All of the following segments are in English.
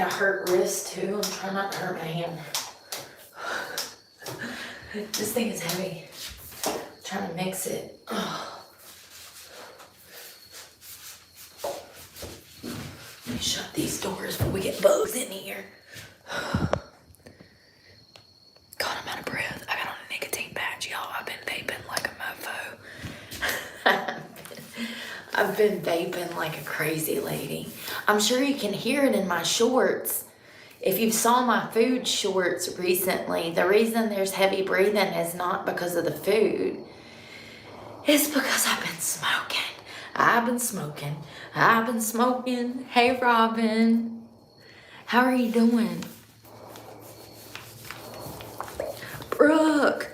got a hurt wrist too. I'm trying not to hurt my hand. This thing is heavy. I'm trying to mix it. Let me shut these doors before we get bugs in here. God, I'm out of breath. I got on a nicotine patch, y'all. I've been vaping like a mofo. I've been vaping like a crazy lady. I'm sure you can hear it in my shorts. If you saw my food shorts recently, the reason there's heavy breathing is not because of the food. It's because I've been smoking. Hey, Robin. How are you doing? Brooke.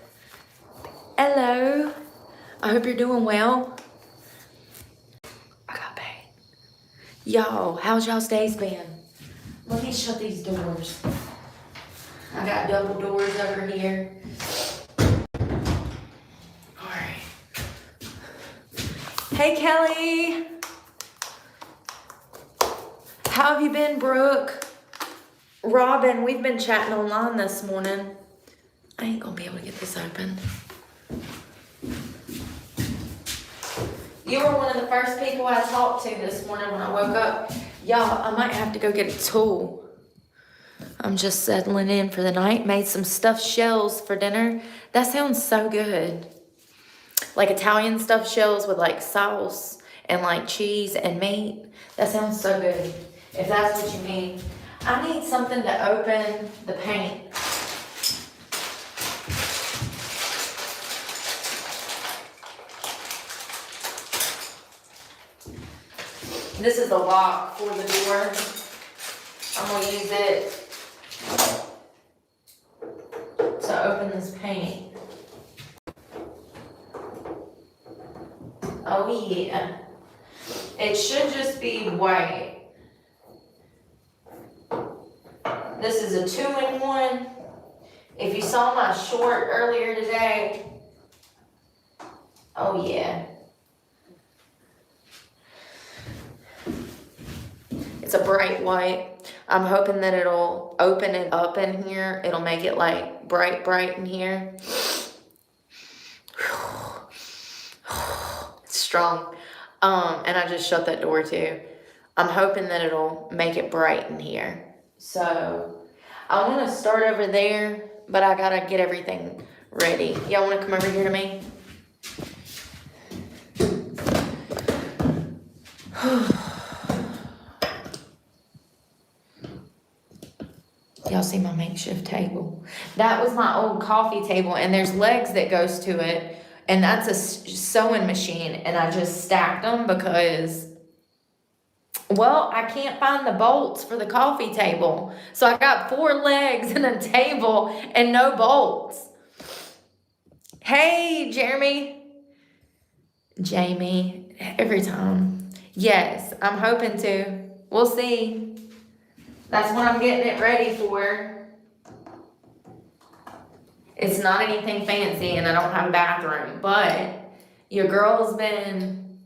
Hello. I hope you're doing well. I got paid. Y'all, how's y'all's days been? Let me shut these doors. I got double doors over here. All right. Hey, Kelly. How have you been, Brooke? Robin, we've been chatting online this morning. I ain't gonna be able to get this open. You were one of the first people I talked to this morning when I woke up. Y'all, I might have to go get a tool. I'm just settling in for the night. Made some stuffed shells for dinner. That sounds so good. Like Italian stuffed shells with like sauce and like cheese and meat. That sounds so good. If that's what you mean. I need something to open the paint. This is the lock for the door. I'm gonna use it to open this paint. Oh yeah. It should just be white. This is a 2-in-1. If you saw my short earlier today, oh yeah. It's a bright white. I'm hoping that it'll open it up in here. It'll make it like bright in here. It's strong. And I just shut that door too. I'm hoping that it'll make it bright in here. So I want to start over there, but I gotta get everything ready. Y'all want to come over here to me? Y'all see my makeshift table? That was my old coffee table, and there's legs that goes to it, and that's a sewing machine, and I just stacked them because, well, I can't find the bolts for the coffee table. So I got 4 legs and a table and no bolts. Hey, Jamie, every time. Yes, I'm hoping to. We'll see. That's what I'm getting it ready for. It's not anything fancy and I don't have a bathroom, but your girl's been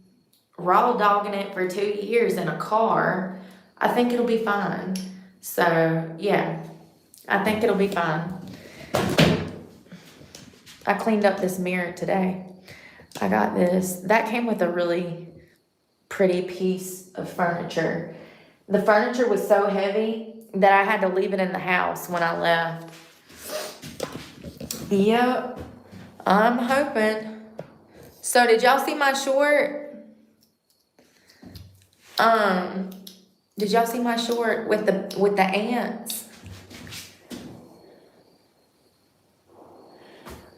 raw dogging it for 2 years in a car. I think it'll be fine. So, yeah, I think it'll be fine. I cleaned up this mirror today. I got this. That came with a really pretty piece of furniture. The furniture was so heavy that I had to leave it in the house when I left. Yep, I'm hoping. So did y'all see my short? Did y'all see my short with the ants?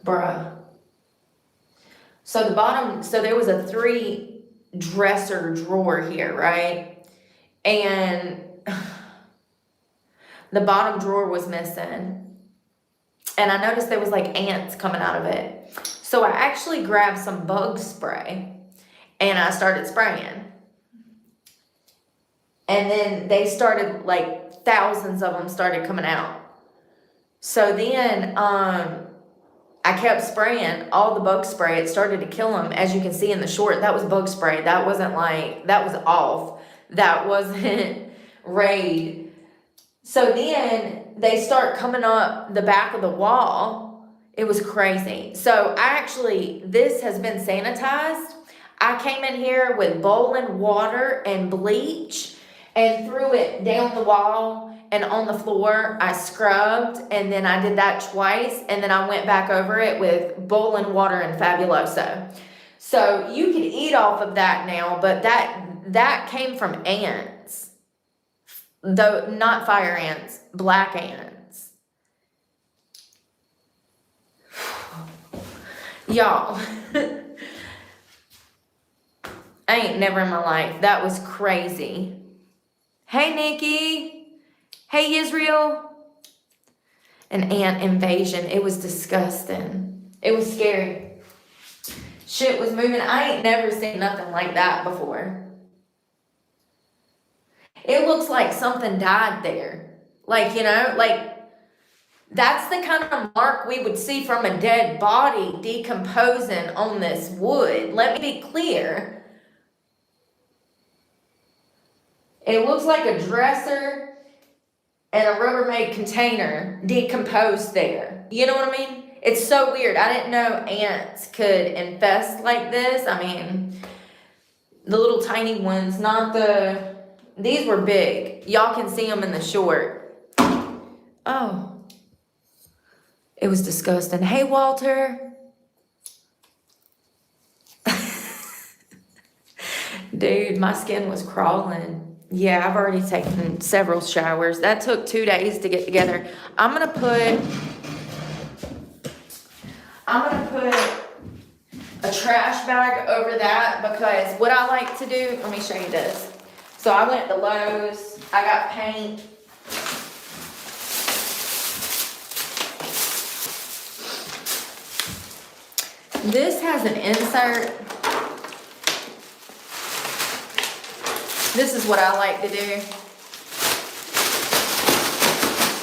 Bruh. So the bottom, so there was a 3 dresser drawer here, right? And the bottom drawer was missing. And I noticed there was like ants coming out of it. So I actually grabbed some bug spray and I started spraying. And then they started, like, thousands of them started coming out. So then I kept spraying all the bug spray. It started to kill them. As you can see in the short, that was bug spray. That wasn't like, that was off. That wasn't Raid. So then they start coming up the back of the wall. It was crazy. So this has been sanitized. I came in here with boiling water and bleach and threw it down the wall and on the floor. I scrubbed, and then I did that twice, and then I went back over it with boiling water and Fabuloso. So you can eat off of that now, but that came from ants. Though not fire ants, black ants. Y'all. I ain't never in my life. That was crazy. Hey, Nikki. Hey, Israel. An ant invasion. It was disgusting. It was scary. Shit was moving. I ain't never seen nothing like that before. It looks like something died there. Like, that's the kind of mark we would see from a dead body decomposing on this wood. Let me be clear. It looks like a dresser and a Rubbermaid container decomposed there. You know what I mean? It's so weird. I didn't know ants could infest like this. I mean, the little tiny ones, these were big. Y'all can see them in the short. Oh. It was disgusting. Hey, Walter. Dude, my skin was crawling. Yeah, I've already taken several showers. That took 2 days to get together. I'm gonna put a trash bag over that, because what I like to do, let me show you this. So I went to Lowe's, I got paint. This has an insert. This is what I like to do.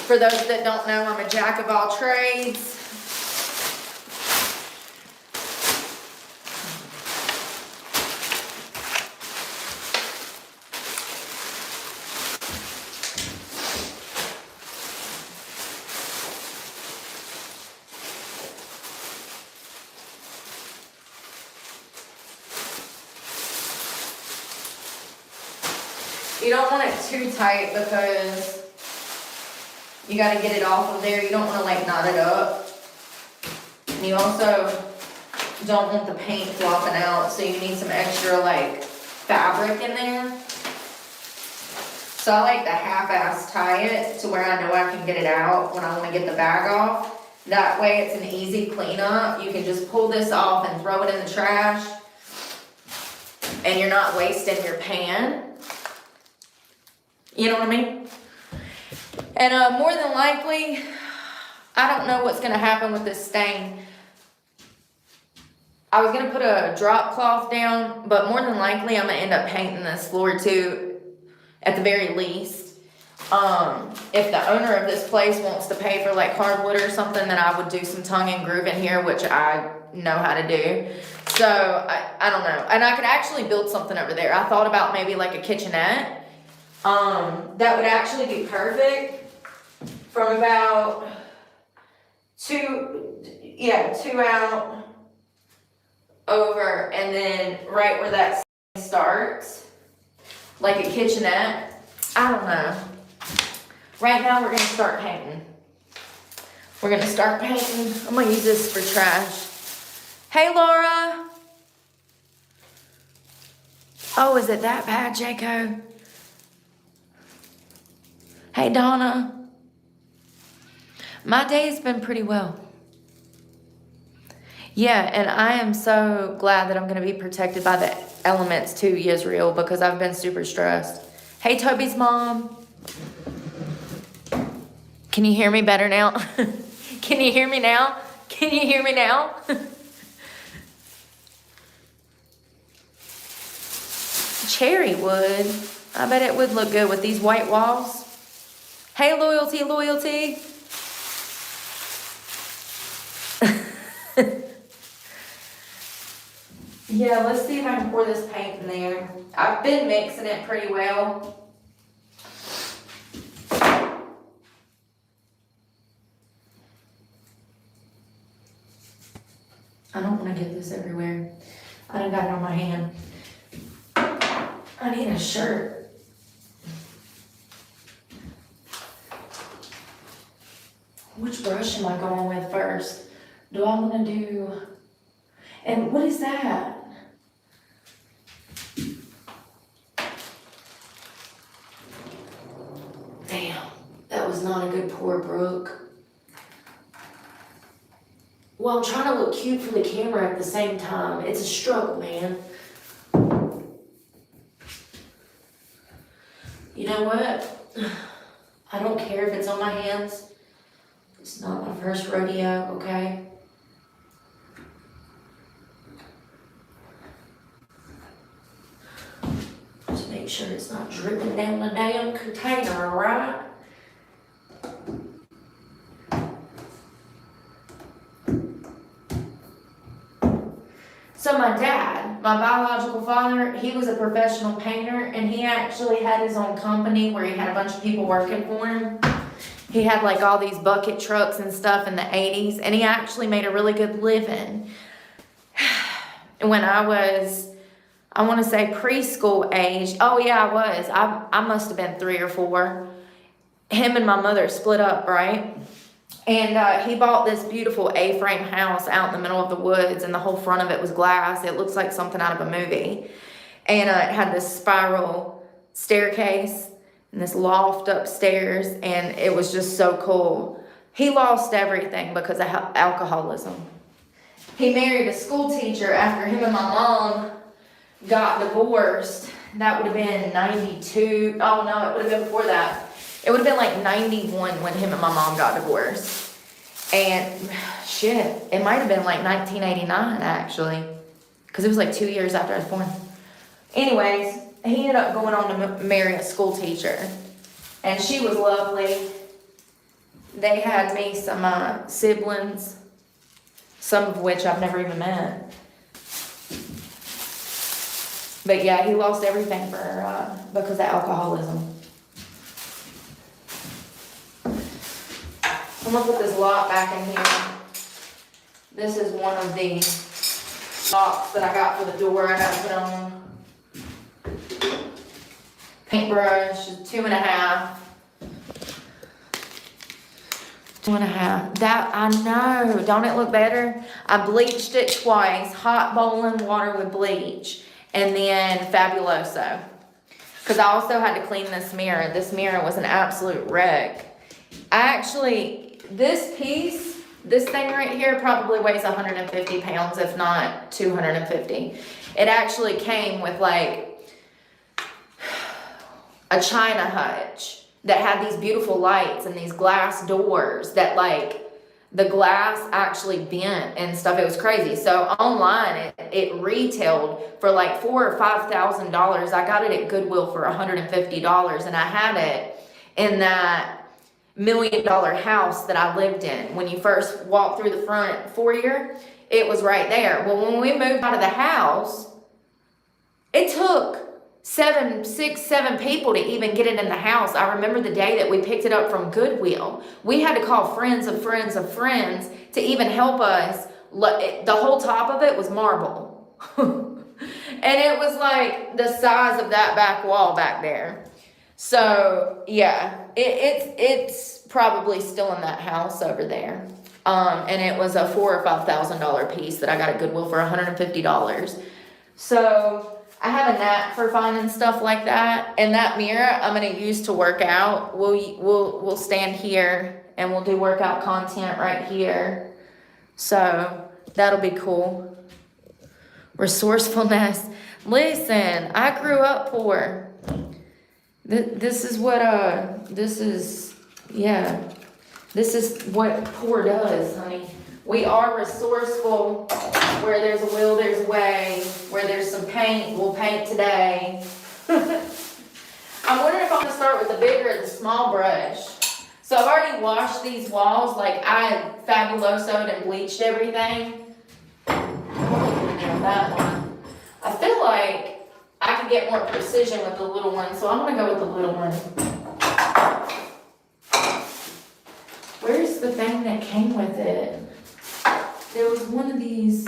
For those that don't know, I'm a jack of all trades. You don't want it too tight because you got to get it off of there. You don't want to like knot it up. And you also don't want the paint flopping out, so you need some extra like fabric in there. So I like to half-ass tie it to where I know I can get it out when I want to get the bag off. That way it's an easy cleanup. You can just pull this off and throw it in the trash, and you're not wasting your pan. You know what I mean? And more than likely, I don't know what's going to happen with this stain. I was going to put a drop cloth down, but more than likely I'm going to end up painting this floor too, at the very least. If the owner of this place wants to pay for like hardwood or something, then I would do some tongue and groove in here, which I know how to do. So I don't know. And I could actually build something over there. I thought about maybe like a kitchenette. That would actually be perfect from about two out over, and then right where that starts, like a kitchenette. I don't know. Right now we're gonna start painting. I'm gonna use this for trash. Hey, Laura. Oh, is it that bad, Jaco? Hey, Donna. My day's been pretty well. Yeah, and I am so glad that I'm going to be protected by the elements too, Yisrael, because I've been super stressed. Hey, Toby's mom. Can you hear me better now? Can you hear me now? Can you hear me now? Cherry wood. I bet it would look good with these white walls. Hey, Loyalty. Yeah, let's see if I can pour this paint in there. I've been mixing it pretty well. trying to get this everywhere. I done got it on my hand. I need a shirt. Which brush am I going with first? Do I want to do... And what is that? Damn, that was not a good pour, Brooke. Well, I'm trying to look cute for the camera at the same time. It's a struggle, man. You know what? I don't care if it's on my hands. It's not my first rodeo, okay? Just make sure it's not dripping down the damn container, all right? So my dad, my biological father, he was a professional painter, and he actually had his own company where he had a bunch of people working for him. He had like all these bucket trucks and stuff in the 80s, and he actually made a really good living. And when I was, I want to say preschool age, oh yeah, I was. I must have been 3 or 4. Him and my mother split up, right? And he bought this beautiful A-frame house out in the middle of the woods, and the whole front of it was glass. It looks like something out of a movie. And it had this spiral staircase and this loft upstairs, and it was just so cool. He lost everything because of alcoholism. He married a school teacher after him and my mom got divorced. That would have been 92. Oh no, it would have been before that. It would have been like 91 when him and my mom got divorced. And shit, it might have been like 1989 actually. Because it was like 2 years after I was born. Anyways, he ended up going on to marry a school teacher. And she was lovely. They had me some siblings. Some of which I've never even met. But yeah, he lost everything because of alcoholism. I'm gonna put this lock back in here. This is one of the locks that I got for the door. I got to put on. Paintbrush, 2.5. 2.5. That, I know. Don't it look better? I bleached it twice. Hot boiling water with bleach. And then Fabuloso. Because I also had to clean this mirror. This mirror was an absolute wreck. This piece, this thing right here probably weighs 150 pounds, if not 250. It actually came with like a china hutch that had these beautiful lights and these glass doors that like the glass actually bent and stuff. It was crazy. So online it retailed for like $4,000 or $5,000. I got it at Goodwill for $150, and I had it in that $1 million house that I lived in. When you first walked through the front foyer, it was right there. Well, when we moved out of the house, it took 6, 7 people to even get it in the house. I remember the day that we picked it up from Goodwill. We had to call friends of friends of friends to even help us. The whole top of it was marble. And it was like the size of that back wall back there. So yeah, it's probably still in that house over there. And it was a $4,000 or $5,000 piece that I got at Goodwill for $150. So I have a knack for finding stuff like that. And that mirror I'm gonna use to work out. We'll stand here and we'll do workout content right here. So that'll be cool. Resourcefulness. Listen, I grew up poor. This is what poor does, honey. We are resourceful. Where there's a will, there's a way. Where there's some paint, we'll paint today. I'm wondering if I'm gonna start with the big or the small brush. So I've already washed these walls, like I Fabuloso'd and bleached everything. That one. I feel like I could get more precision with the little one, so I'm gonna go with the little one. Where's the thing that came with it? There was one of these.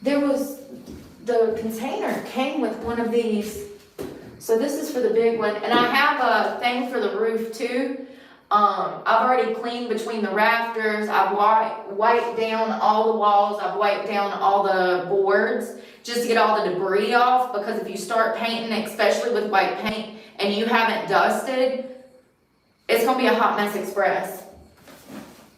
the container came with one of these. So this is for the big one, and I have a thing for the roof too. I've already cleaned between the rafters. I've wiped down all the walls. I've wiped down all the boards just to get all the debris off, because if you start painting, especially with white paint, and you haven't dusted, it's gonna be a hot mess express.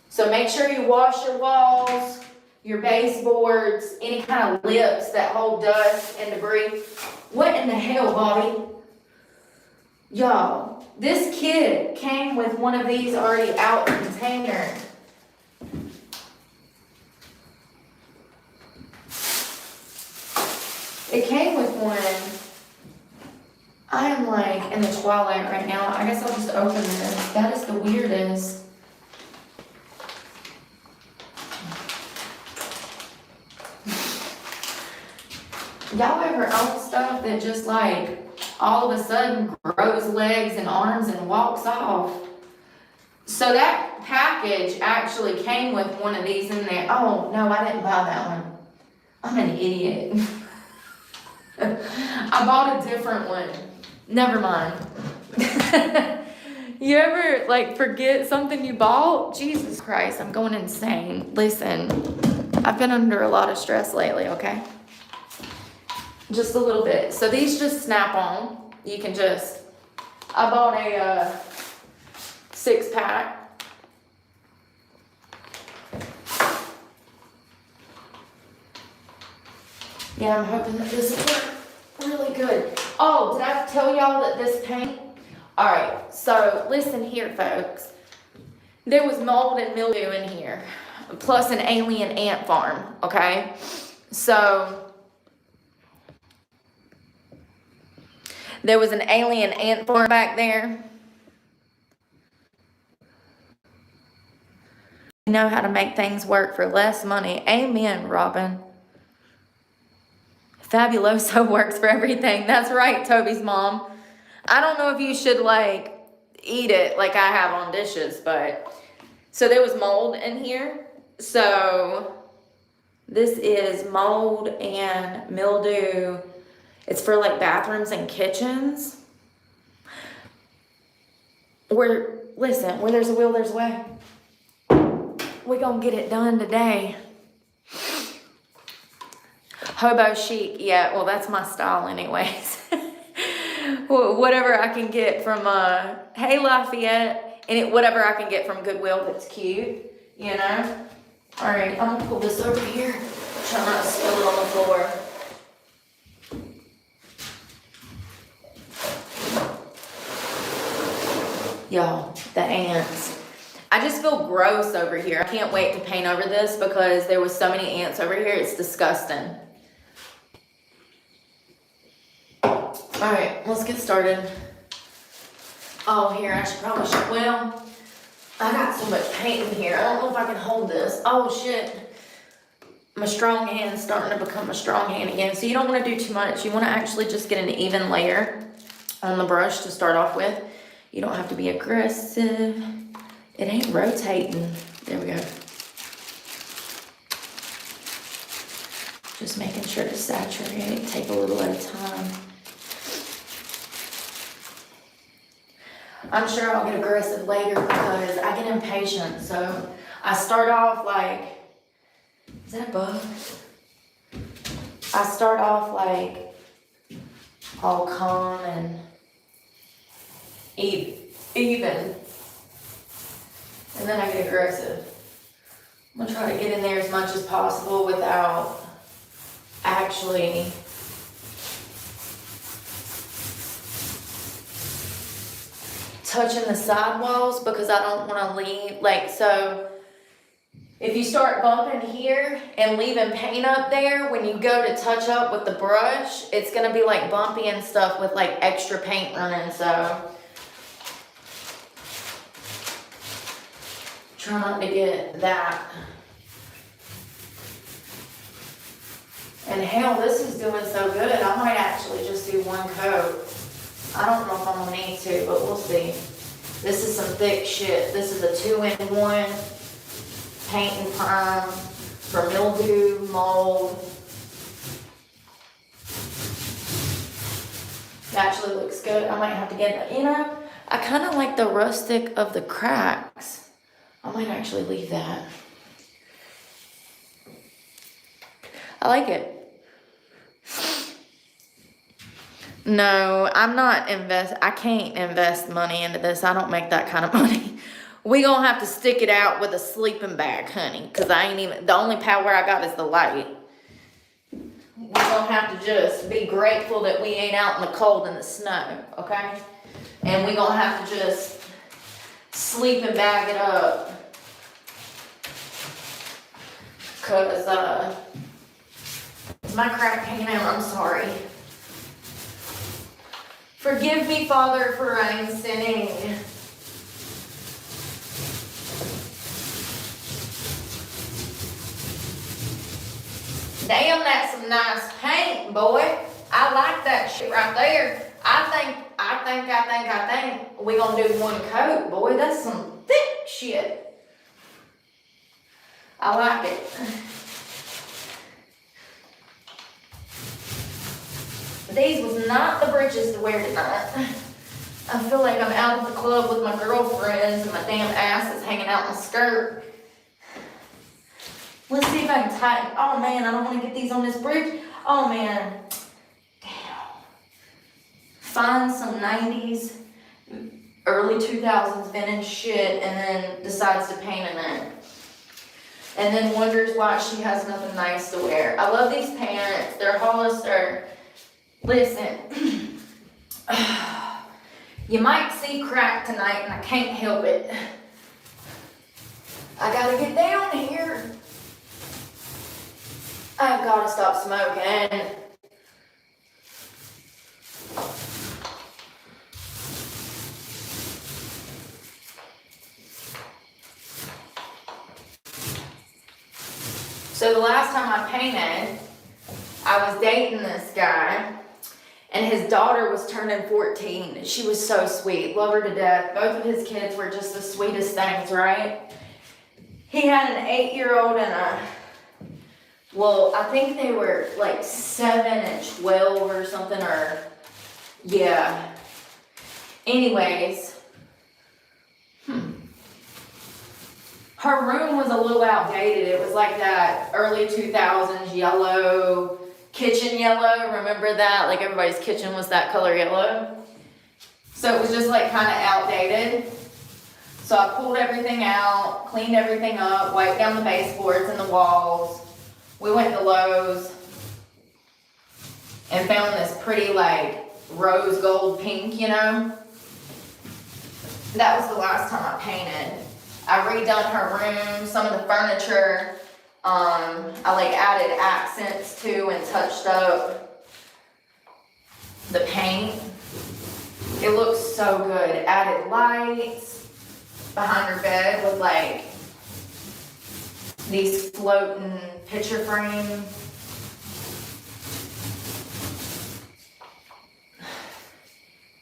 So make sure you wash your walls, your baseboards, any kind of lips that hold dust and debris. What in the hell, Bobby? Y'all, this kit came with one of these already out container. It came with one. I am like in the twilight right now. I guess I'll just open this. That is the weirdest. Y'all ever own stuff that just like all of a sudden grows legs and arms and walks off? So that package actually came with one of these in there. Oh, no, I didn't buy that one. I'm an idiot. I bought a different one. Never mind. You ever like forget something you bought? Jesus Christ, I'm going insane. Listen, I've been under a lot of stress lately, okay? Just a little bit. So these just snap on. You can just, I bought a 6-pack. Yeah, I'm hoping that this will work really good. Oh, did I tell y'all that this paint? Alright, so listen here, folks. There was mold and mildew in here, plus an alien ant farm, okay? So there was an alien ant farm back there. You know how to make things work for less money. Amen, Robin. Fabuloso works for everything. That's right, Toby's mom. I don't know if you should like eat it like I have on dishes, but so there was mold in here. So this is mold and mildew. It's for like bathrooms and kitchens. Listen, where there's a will, there's a way. We're gonna get it done today. Hobo chic, yeah, well that's my style anyways. Whatever I can get from, hey Lafayette, and whatever I can get from Goodwill that's cute, you know? All right, I'm gonna pull this over here. Try not to spill it on the floor. Y'all, the ants. I just feel gross over here. I can't wait to paint over this because there was so many ants over here. It's disgusting. All right, let's get started. Oh, here, well, I got so much paint in here. I don't know if I can hold this. Oh, shit. My strong hand's starting to become a strong hand again. So you don't want to do too much. You want to actually just get an even layer on the brush to start off with. You don't have to be aggressive. It ain't rotating. There we go. Just making sure to saturate. Take a little at a time. I'm sure I'll get aggressive later because I get impatient. So I start off like, is that a bug? I start off like all calm and even. And then I get aggressive. I'm gonna try to get in there as much as possible without actually touching the side walls because I don't want to leave, like, so if you start bumping here and leaving paint up there, when you go to touch up with the brush, it's going to be like bumpy and stuff with like extra paint running, so try not to get that. And hell, this is doing so good, I might actually just do one coat. I don't know if I'm gonna need to, but we'll see. This is some thick shit. This is a 2-in-1 paint and prime for mildew, mold, actually looks good. I might have to get that. You know, I kind of like the rustic of the cracks. I might actually leave that. I like it. No, I'm not I can't invest money into this. I don't make that kind of money. We gonna have to stick it out with a sleeping bag, honey. Cause I ain't even, the only power I got is the light. We gonna have to just be grateful that we ain't out in the cold and the snow, okay? And we gonna have to just sleep and bag it up. Cause, my crack hanging out, I'm sorry. Forgive me, Father, for I am sinning. Damn, that's some nice paint, boy. I like that shit right there. I think we gonna do one coat, boy. That's some thick shit. I like it. These was not the britches to wear tonight. I feel like I'm out at the club with my girlfriends and my damn ass is hanging out in the skirt. Let's see if I can tighten. Oh man, I don't want to get these on this bridge. Oh man. Damn. Find some 90s, early 2000s vintage shit and then decides to paint in it. And then wonders why she has nothing nice to wear. I love these pants. They're Hollister. Listen. You might see crack tonight and I can't help it. I gotta get down here. I've gotta stop smoking. So the last time I painted, I was dating this guy and his daughter was turning 14. She was so sweet, love her to death. Both of his kids were just the sweetest things, right? He had an 8-year-old and I think they were like 7 and 12 or something, or, yeah. Anyways, her room was a little outdated. It was like that early 2000s yellow, kitchen yellow. Remember that? Like everybody's kitchen was that color yellow. So it was just like kind of outdated. So I pulled everything out, cleaned everything up, wiped down the baseboards and the walls. We went to Lowe's and found this pretty like rose gold pink, you know. That was the last time I painted. I redone her room, some of the furniture. I like added accents to and touched up the paint. It looks so good. Added lights behind her bed with like these floating picture frames.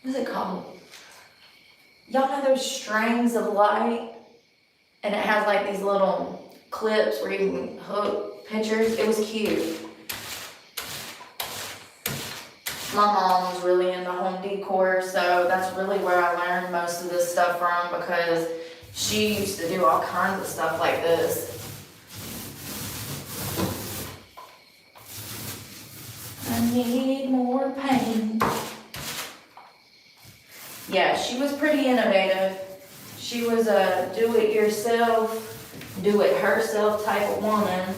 What is it called? Y'all know those strings of light? And it has like these little clips where you can hook pictures. It was cute. My mom was really into home decor, so that's really where I learned most of this stuff from, because she used to do all kinds of stuff like this. I need more paint. Yeah, she was pretty innovative. She was a do-it-yourself, do-it-herself type of woman.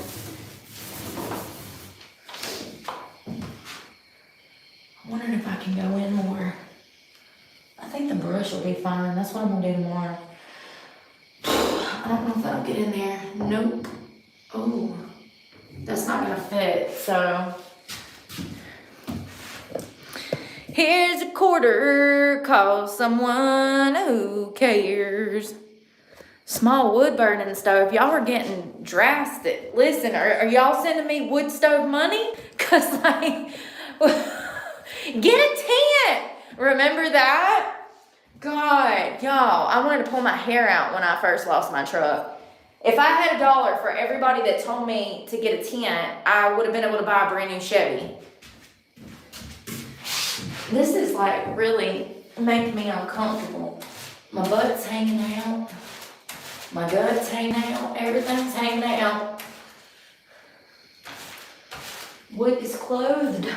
I'm wondering if I can go in more. I think the brush will be fine. That's what I'm gonna do tomorrow. I don't know if that'll get in there. Nope. Oh, that's not gonna fit, so. Here's a quarter, call someone who cares. Small wood burning stove. Y'all are getting drastic. Listen, are y'all sending me wood stove money? Cause like, get a tent. Remember that? God, y'all, I wanted to pull my hair out when I first lost my truck. If I had $1 for everybody that told me to get a tent, I would have been able to buy a brand new Chevy. This is like really making me uncomfortable. My butt's hanging out. My gut's hanging out. Everything's hanging out. Wood is clothed.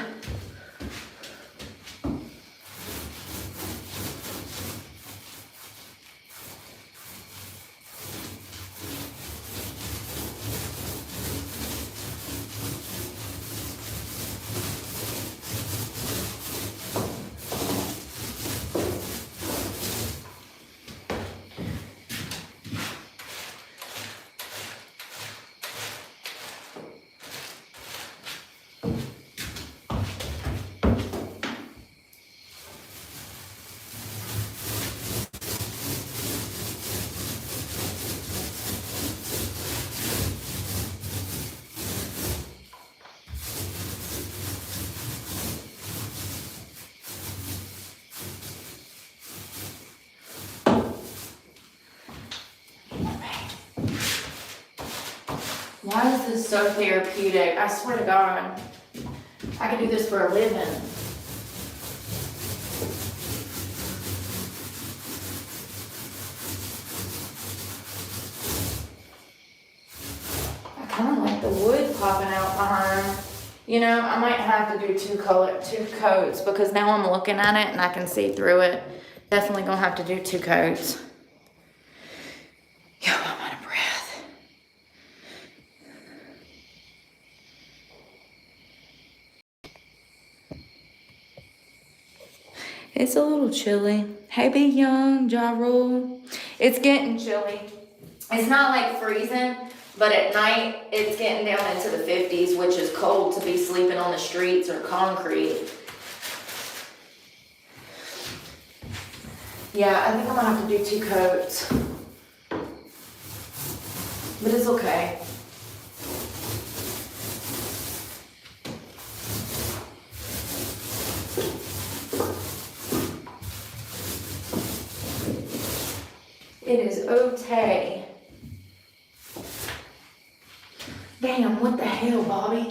Why is this so therapeutic? I swear to God, I could do this for a living. I kind of like the wood popping out behind. You know, I might have to do two coats because now I'm looking at it and I can see through it. Definitely gonna have to do 2 coats. Yo, I'm out of breath. It's a little chilly. Hey, Big Young, Ja Rule. It's getting chilly. It's not like freezing, but at night it's getting down into the 50s, which is cold to be sleeping on the streets or concrete. Yeah, I think I'm gonna have to do 2 coats. But it's okay. It is okay. Damn, what the hell, Bobby?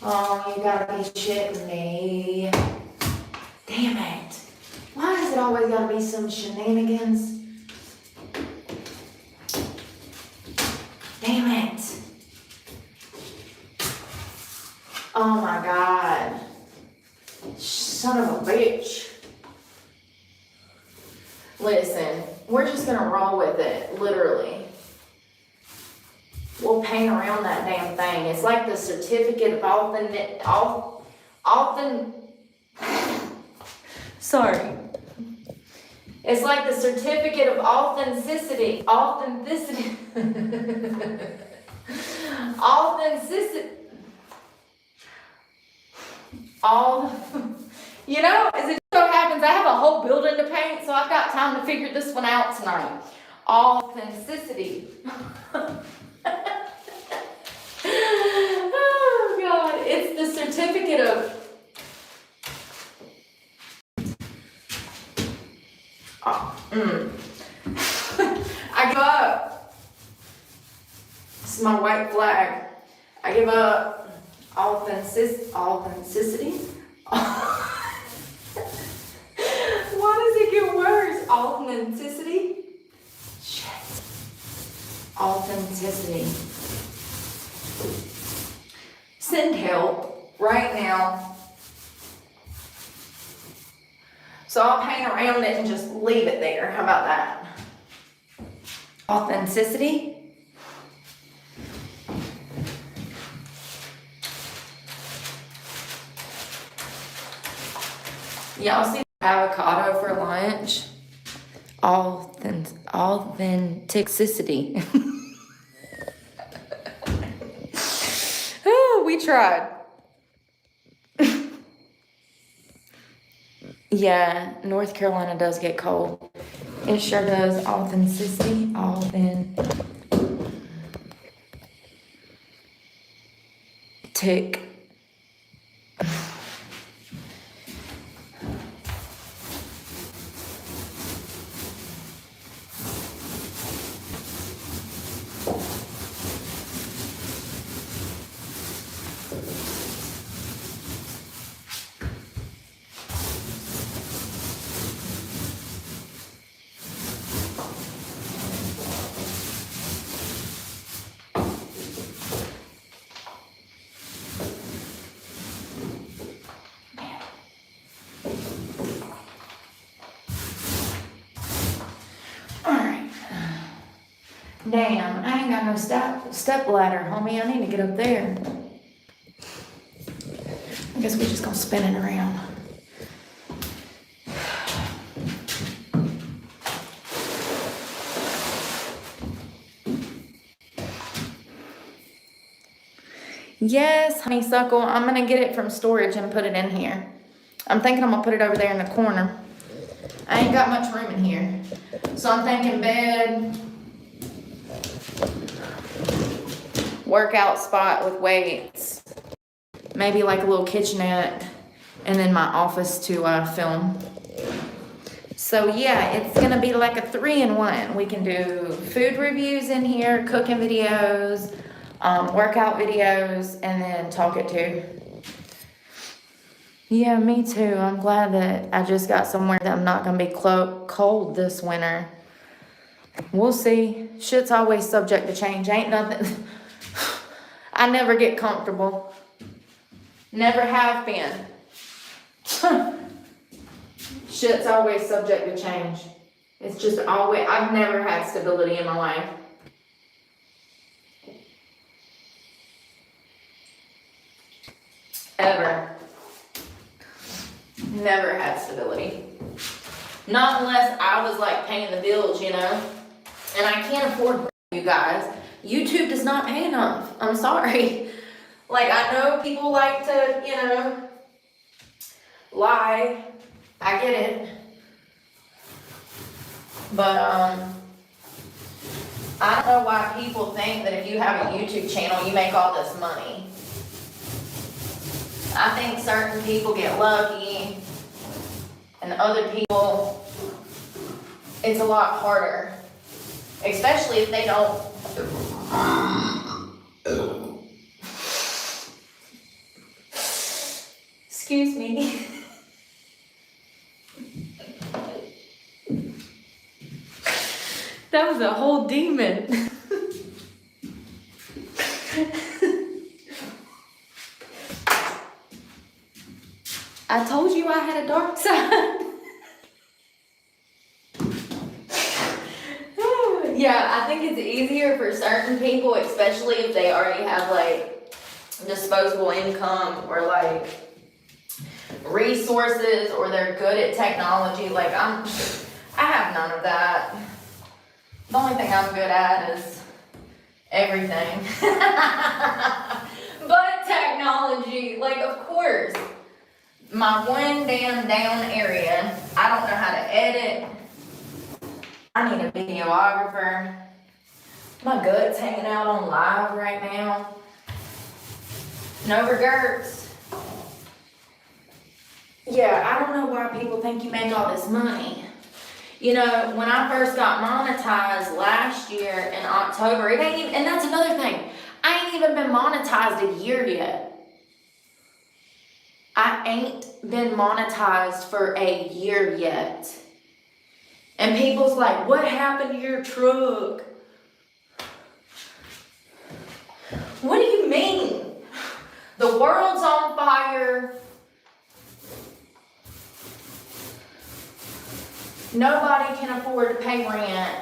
Oh, you gotta be shitting me. Damn it. Why has it always gotta be some shenanigans? Damn it. Oh my God. Son of a bitch. Listen, we're just gonna roll with it, literally. We'll paint around that damn thing. It's like the certificate of sorry. It's like the certificate of authenticity. Authenticity. You know, as it so happens, I have a whole building to paint, so I've got time to figure this one out tonight. Authenticity. Oh, God. It's the certificate of... I give up. This is my white flag. I give up. Authenticity? Why does it get worse? Authenticity? Shit. Authenticity. Send help right now. So I'll paint around it and just leave it there. How about that? Authenticity. Y'all see avocado for lunch? Authenticity. Oh, we tried. Yeah, North Carolina does get cold. It sure does. Authenticity. Authentic. Damn, I ain't got no step ladder, homie. I need to get up there. I guess we're just gonna spin it around. Yes, honeysuckle. I'm gonna get it from storage and put it in here. I'm thinking I'm gonna put it over there in the corner. I ain't got much room in here. So I'm thinking bed, workout spot with weights, maybe like a little kitchenette, and then my office to film. So yeah, it's gonna be like a 3-in-1. We can do food reviews in here, cooking videos, workout videos, and then talk it too. Yeah, me too. I'm glad that I just got somewhere that I'm not gonna be cold this winter. We'll see. Shit's always subject to change. Ain't nothing. I never get comfortable. Never have been. Shit's always subject to change. It's just always, I've never had stability in my life. Ever. Never had stability. Not unless I was like paying the bills, you know? And I can't afford you guys. YouTube does not pay enough. I'm sorry. Like, I know people like to, you know, lie. I get it. But, I don't know why people think that if you have a YouTube channel, you make all this money. I think certain people get lucky, and other people, it's a lot harder. Especially if they don't. Excuse me. That was a whole demon. I told you I had a dark side. Yeah, I think it's easier for certain people, especially if they already have like disposable income or like resources, or they're good at technology. Like I have none of that. The only thing I'm good at is everything. But technology, like of course. My one damn down area, I don't know how to edit. I need a videographer. My gut's hanging out on live right now. No regrets. Yeah, I don't know why people think you make all this money. You know, when I first got monetized last year in October, it ain't even, and that's another thing. I ain't even been monetized a year yet. I ain't been monetized for a year yet. And people's like, what happened to your truck? What do you mean? The world's on fire. Nobody can afford to pay rent.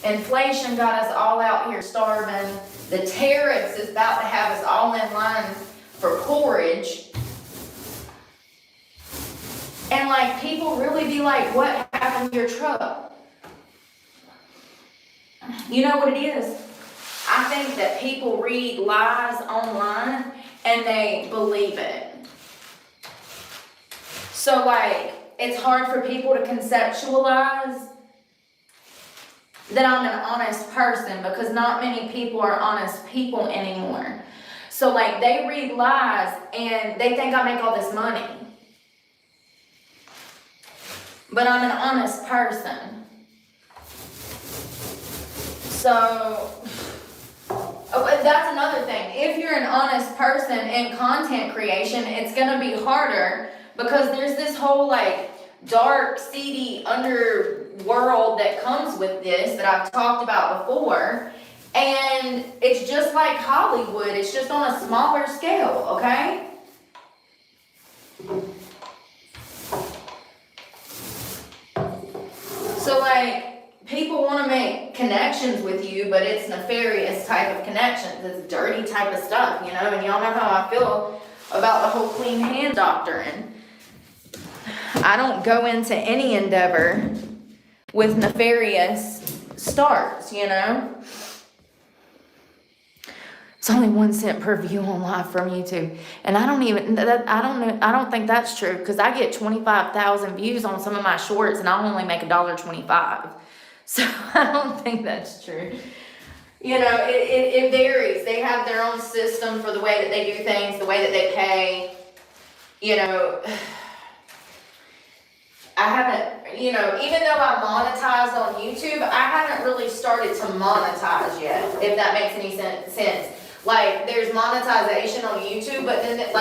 Inflation got us all out here starving. The tariffs is about to have us all in line for porridge. And like people really be like, what happened to your truck? You know what it is? I think that people read lies online and they believe it. So like, it's hard for people to conceptualize that I'm an honest person, because not many people are honest people anymore. So like, they read lies and they think I make all this money. But I'm an honest person. So, that's another thing. If you're an honest person in content creation, it's gonna be harder, because there's this whole like dark, seedy underworld that comes with this that I've talked about before. And it's just like Hollywood. It's just on a smaller scale, okay? So like, people want to make connections with you, but it's nefarious type of connections. It's dirty type of stuff, you know, and y'all know how I feel about the whole clean hand doctrine. I don't go into any endeavor with nefarious starts, you know. It's only 1 cent per view on live from YouTube. And I don't think that's true, because I get 25,000 views on some of my shorts and I only make $1.25. So I don't think that's true. You know, it varies. They have their own system for the way that they do things, the way that they pay. You know, I haven't, you know, even though I monetized on YouTube, I haven't really started to monetize yet, if that makes any sense. Like, there's monetization on YouTube, but then it's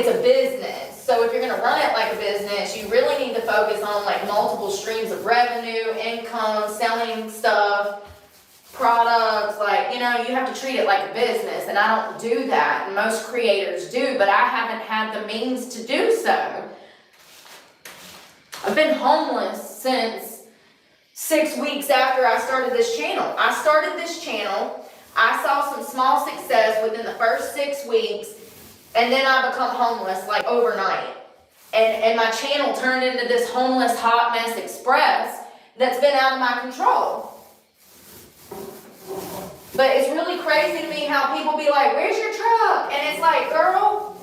a business. So if you're gonna run it like a business, you really need to focus on like multiple streams of revenue, income, selling stuff, products, like, you know, you have to treat it like a business, and I don't do that, and most creators do, but I haven't had the means to do so. I've been homeless since 6 weeks after I started this channel. I started this channel, I saw some small success within the first 6 weeks, and then I become homeless like overnight. And my channel turned into this homeless hot mess express that's been out of my control. But it's really crazy to me how people be like, where's your truck? And it's like, girl,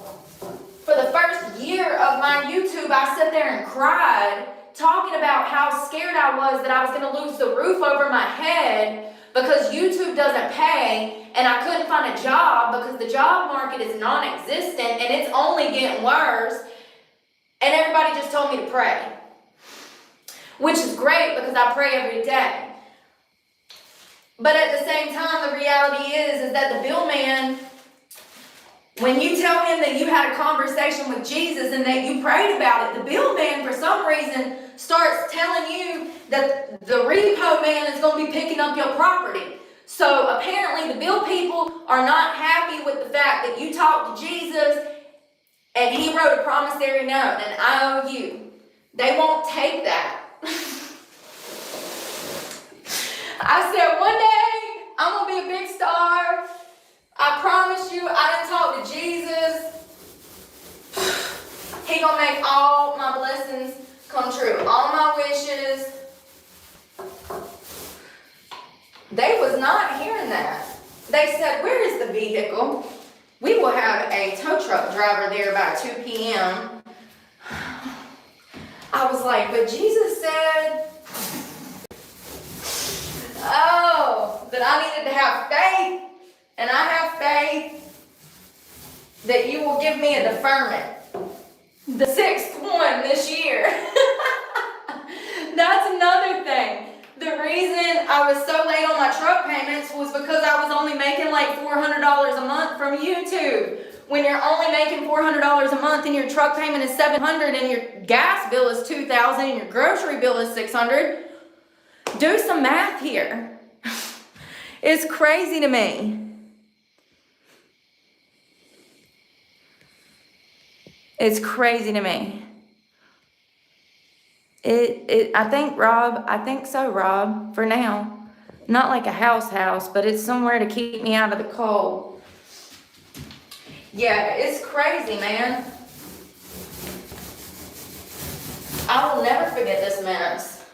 for the first year of my YouTube, I sat there and cried, talking about how scared I was that I was going to lose the roof over my head because YouTube doesn't pay, and I couldn't find a job because the job market is non-existent and it's only getting worse. And everybody just told me to pray, which is great because I pray every day. But at the same time, the reality is that the bill man, when you tell him that you had a conversation with Jesus and that you prayed about it, the bill man, for some reason, starts telling you that the repo man is going to be picking up your property. So apparently the bill people are not happy with the fact that you talked to Jesus and he wrote a promissory note and I owe you. They won't take that. I said, one day I'm going to be a big star. I promise you, I done talked to Jesus. He gonna make all my blessings come true. All my wishes. They was not hearing that. They said, where is the vehicle? We will have a tow truck driver there by 2 p.m. I was like, but Jesus said, that I needed to have faith. And I have faith that you will give me a deferment. The 6th one this year. That's another thing. The reason I was so late on my truck payments was because I was only making like $400 a month from YouTube. When you're only making $400 a month and your truck payment is $700 and your gas bill is $2,000 and your grocery bill is $600, do some math here. It's crazy to me. It's crazy to me. I think so, Rob, for now. Not like a house, but it's somewhere to keep me out of the cold. Yeah, it's crazy, man. I will never forget this mess.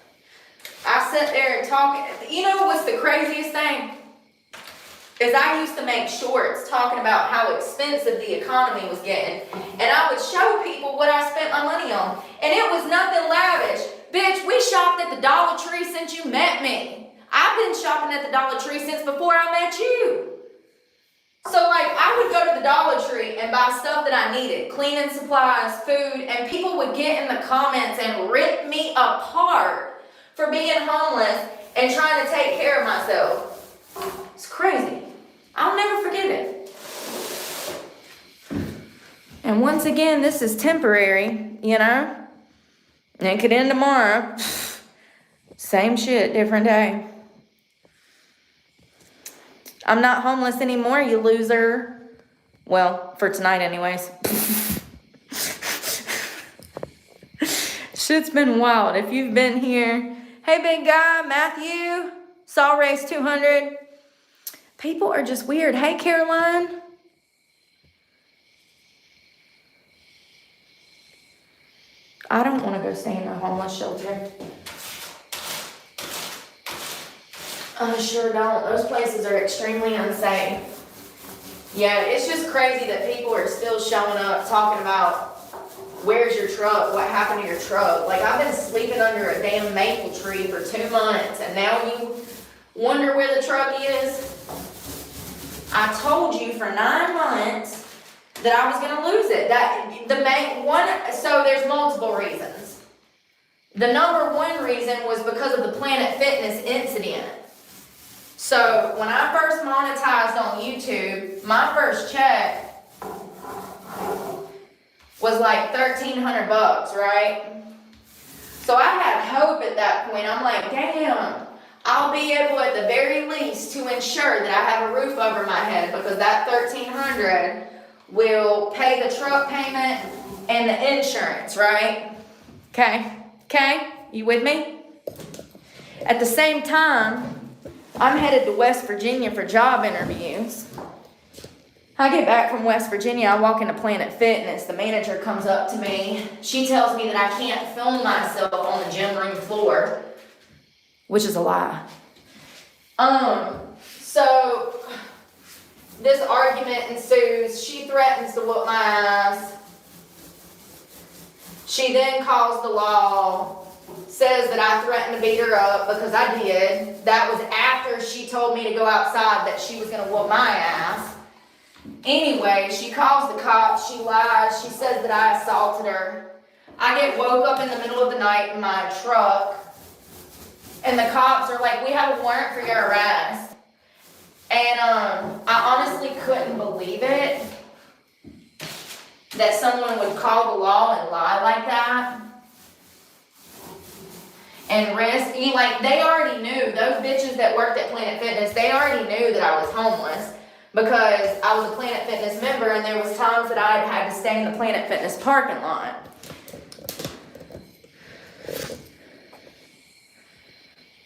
I sat there and talked. You know what's the craziest thing? Is I used to make shorts talking about how expensive the economy was getting. And I would show people what I spent my money on. And it was nothing lavish. Bitch, we shopped at the Dollar Tree since you met me. I've been shopping at the Dollar Tree since before I met you. So like, I would go to the Dollar Tree and buy stuff that I needed. Cleaning supplies, food. And people would get in the comments and rip me apart for being homeless and trying to take care of myself. It's crazy. I'll never forget it. And once again, this is temporary, you know? And it could end tomorrow. Same shit, different day. I'm not homeless anymore, you loser. Well, for tonight anyways. Shit's been wild. If you've been here, Hey, big guy, Matthew. Saw race 200. People are just weird. Hey, Caroline. I don't want to go stay in a homeless shelter. I sure don't. Those places are extremely unsafe. Yeah, it's just crazy that people are still showing up talking about where's your truck, what happened to your truck. Like, I've been sleeping under a damn maple tree for 2 months, and now you wonder where the truck is? I told you for 9 months that I was gonna lose it. So there's multiple reasons. The number one reason was because of the Planet Fitness incident. So when I first monetized on YouTube, my first check was like $1,300, right? So I had hope at that point. I'm like, damn, I'll be able at the very least to ensure that I have a roof over my head, because that $1,300 will pay the truck payment and the insurance, right? Okay, you with me? At the same time, I'm headed to West Virginia for job interviews. I get back from West Virginia, I walk into Planet Fitness, the manager comes up to me. She tells me that I can't film myself on the gym room floor, which is a lie. So this argument ensues. She threatens to whoop my ass. She then calls the law, says that I threatened to beat her up, because I did. That was after she told me to go outside that she was gonna whoop my ass. Anyway, she calls the cops, she lies, she says that I assaulted her. I get woke up in the middle of the night in my truck, and the cops are like, we have a warrant for your arrest. And I honestly couldn't believe it, that someone would call the law and lie like that. And risk, like, they already knew, those bitches that worked at Planet Fitness, they already knew that I was homeless, because I was a Planet Fitness member, and there was times that I had to stay in the Planet Fitness parking lot.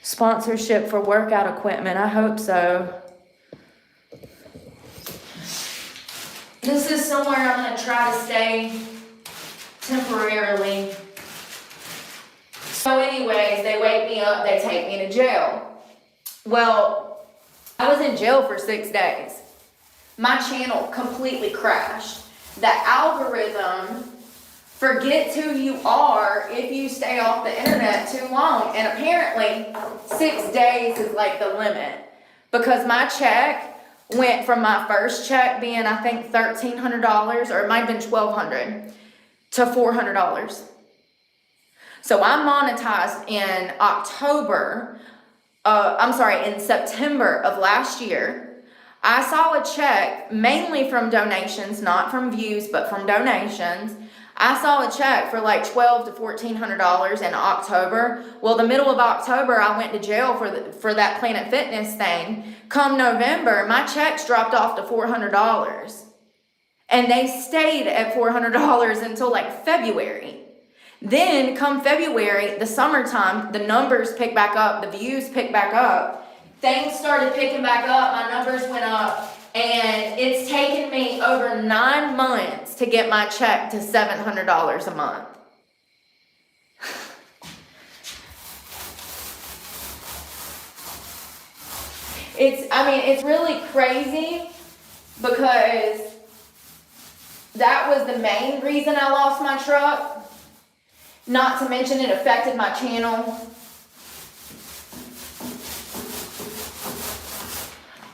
Sponsorship for workout equipment, I hope so. This is somewhere I'm gonna try to stay temporarily. So anyways, they wake me up, they take me to jail. Well, I was in jail for 6 days. My channel completely crashed. The algorithm forgets who you are if you stay off the internet too long. And apparently 6 days is like the limit, because my check went from my first check being, I think, $1,300, or it might have been $1,200, to $400. So I monetized in September of last year. I saw a check, mainly from donations, not from views, but from donations. I saw a check for like $1,200 to $1,400 in October. Well, the middle of October, I went to jail for that Planet Fitness thing. Come November, my checks dropped off to $400. And they stayed at $400 until like February. Then come February, the summertime, the numbers pick back up, the views pick back up. Things started picking back up, my numbers went up, and it's taken me over 9 months to get my check to $700 a month. It's really crazy, because that was the main reason I lost my truck. Not to mention it affected my channel.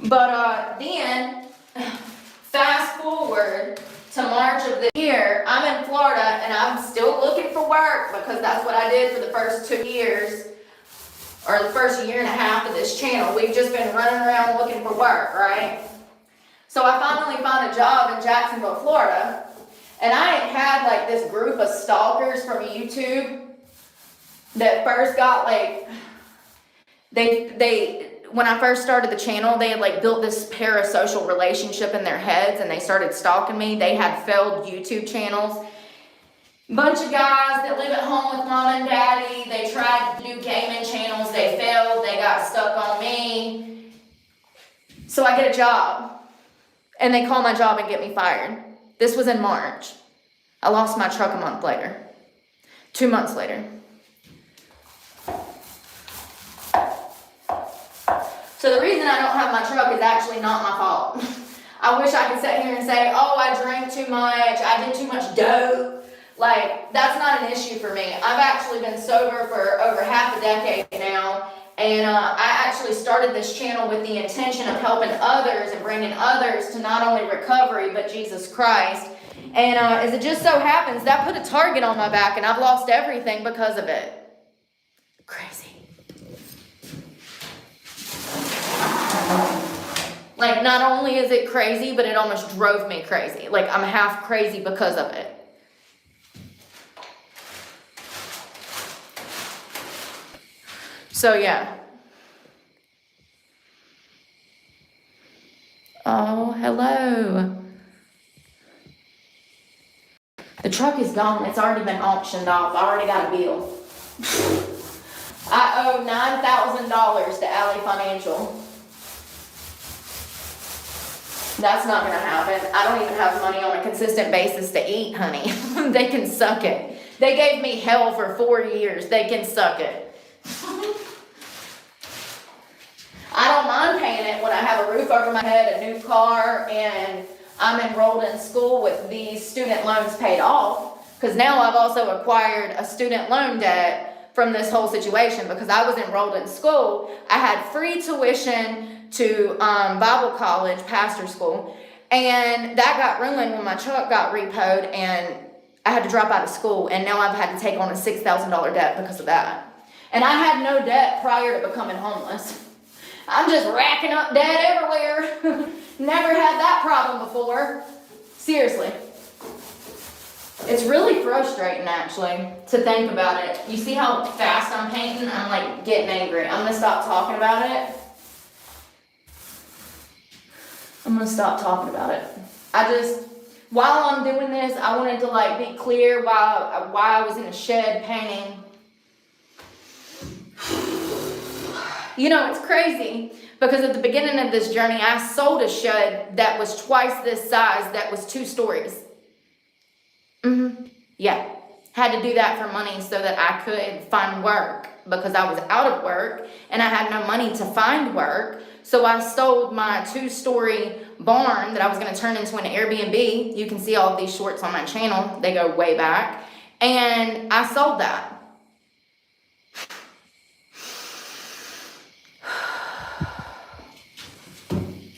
But then, fast forward to March of the year, I'm in Florida and I'm still looking for work, because that's what I did for the first 2 years, or the first year and a half of this channel. We've just been running around looking for work, right? So I finally found a job in Jacksonville, Florida, and I had like this group of stalkers from YouTube that first got like, when I first started the channel, they had like built this parasocial relationship in their heads, and they started stalking me. They had failed YouTube channels, Bunch of guys that live at home with mom and daddy. They tried to do gaming channels. They failed. They got stuck on me. So I get a job. And they call my job and get me fired. This was in March. I lost my truck a month later. 2 months later. So the reason I don't have my truck is actually not my fault. I wish I could sit here and say, oh, I drank too much. I did too much dope. Like, that's not an issue for me. I've actually been sober for over half a decade now, and I actually started this channel with the intention of helping others and bringing others to not only recovery, but Jesus Christ. And as it just so happens, that put a target on my back, and I've lost everything because of it. Crazy. Like, not only is it crazy, but it almost drove me crazy. Like, I'm half crazy because of it. So, yeah. Oh, hello. The truck is gone. It's already been auctioned off. I already got a bill. I owe $9,000 to Alley Financial. That's not going to happen. I don't even have money on a consistent basis to eat, honey. They can suck it. They gave me hell for 4 years. They can suck it. I don't mind paying it when I have a roof over my head, a new car, and I'm enrolled in school with these student loans paid off. Because now I've also acquired a student loan debt from this whole situation because I was enrolled in school. I had free tuition to Bible college, pastor school, and that got ruined when my truck got repoed and I had to drop out of school, and now I've had to take on a $6,000 debt because of that. And I had no debt prior to becoming homeless. I'm just racking up debt everywhere. Never had that problem before. Seriously. It's really frustrating, actually, to think about it. You see how fast I'm painting? I'm like getting angry. I'm going to stop talking about it. I'm going to stop talking about it. While I'm doing this, I wanted to like be clear why I was in a shed painting. You know, it's crazy because at the beginning of this journey, I sold a shed that was twice this size, that was 2 stories. Yeah. Had to do that for money so that I could find work because I was out of work and I had no money to find work. So I sold my 2-story barn that I was going to turn into an Airbnb. You can see all of these shorts on my channel. They go way back. And I sold that.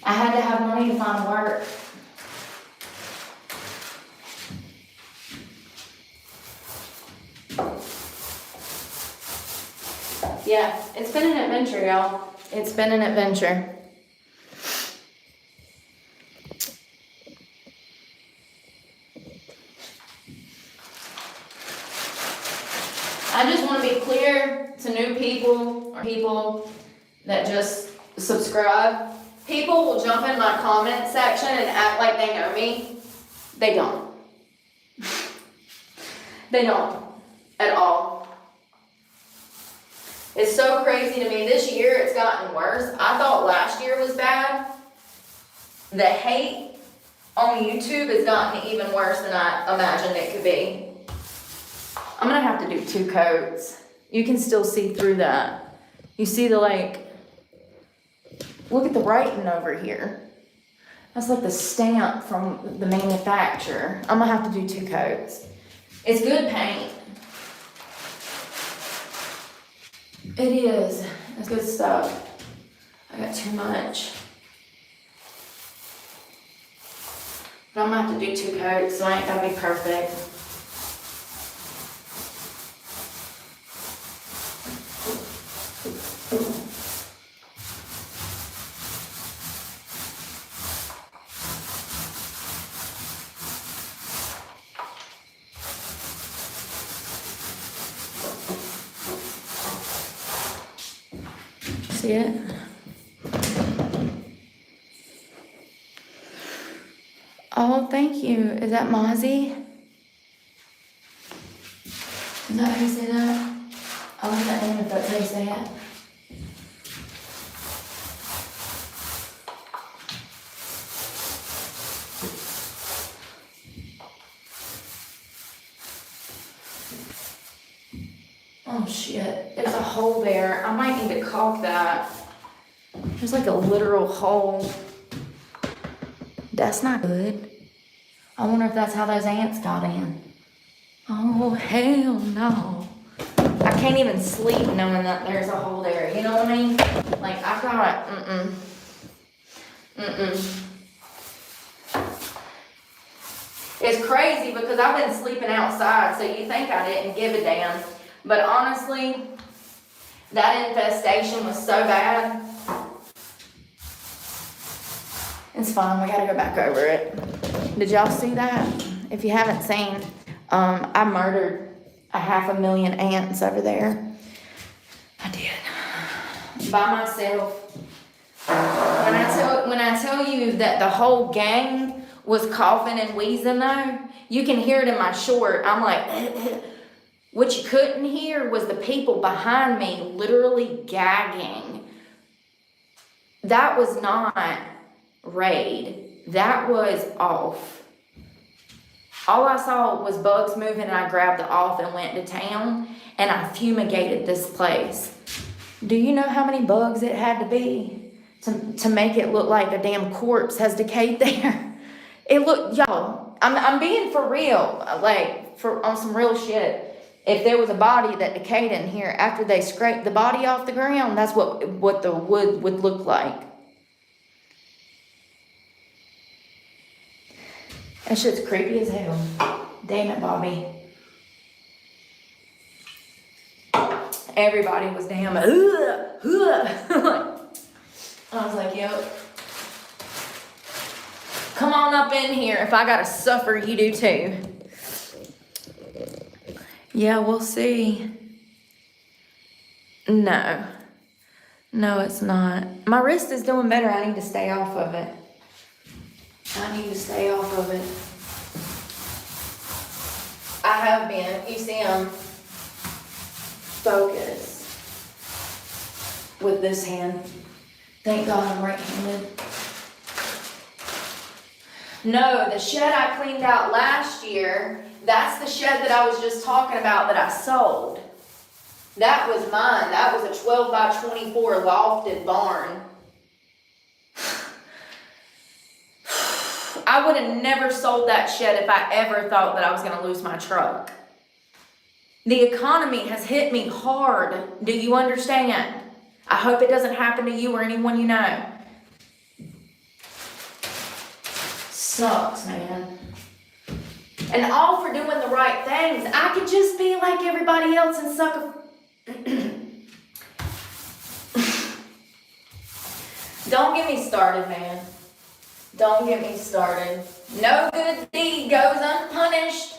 I had to have money to find work. Yeah, it's been an adventure, y'all. It's been an adventure. I just want to be clear to new people or people that just subscribe. People will jump in my comment section and act like they know me. They don't. They don't at all. It's so crazy to me. This year it's gotten worse. I thought last year was bad. The hate on YouTube has gotten even worse than I imagined it could be. I'm gonna have to do 2 coats. You can still see through that. You see the look at the writing over here. That's like the stamp from the manufacturer. I'm gonna have to do 2 coats. It's good paint. It is. It's good stuff. I got too much. But I'm gonna have to do 2 coats, so I ain't gonna be perfect. See it? Oh, thank you. Is that Mozzie? that how you say that? I like that name if that's how you say it. Oh shit, there's a hole there. I might need to caulk that. There's like a literal hole. That's not good. I wonder if that's how those ants got in. Oh, hell no. I can't even sleep knowing that there's a hole there. You know what I mean? Like, I gotta, It's crazy because I've been sleeping outside, so you think I didn't give a damn. But honestly, that infestation was so bad. It's fine, we gotta go back over it. Did y'all see that? If you haven't seen, I murdered 500,000 ants over there. I did. By myself. When I tell you that the whole gang was coughing and wheezing though, you can hear it in my short. I'm like, what you couldn't hear was the people behind me literally gagging. That was not raid. That was off. All I saw was bugs moving and I grabbed the off and went to town and I fumigated this place. Do you know how many bugs it had to be to make it look like a damn corpse has decayed there? It looked, y'all, I'm being for real, like on some real shit. If there was a body that decayed in here after they scraped the body off the ground, that's what the wood would look like. That shit's creepy as hell. Damn it, Bobby. Everybody was damn, I was like, yep. Come on up in here. If I gotta suffer, you do too. Yeah, we'll see. No, it's not. My wrist is doing better. I need to stay off of it. I need to stay off of it. I have been. You see, I'm focused with this hand. Thank God I'm right-handed. No, the shed I cleaned out last year, that's the shed that I was just talking about that I sold. That was mine. That was a 12 by 24 lofted barn. I would have never sold that shed if I ever thought that I was going to lose my truck. The economy has hit me hard. Do you understand? I hope it doesn't happen to you or anyone you know. Sucks, man. And all for doing the right things. I could just be like everybody else and suck a... Don't get me started, man. Don't get me started. No good deed goes unpunished.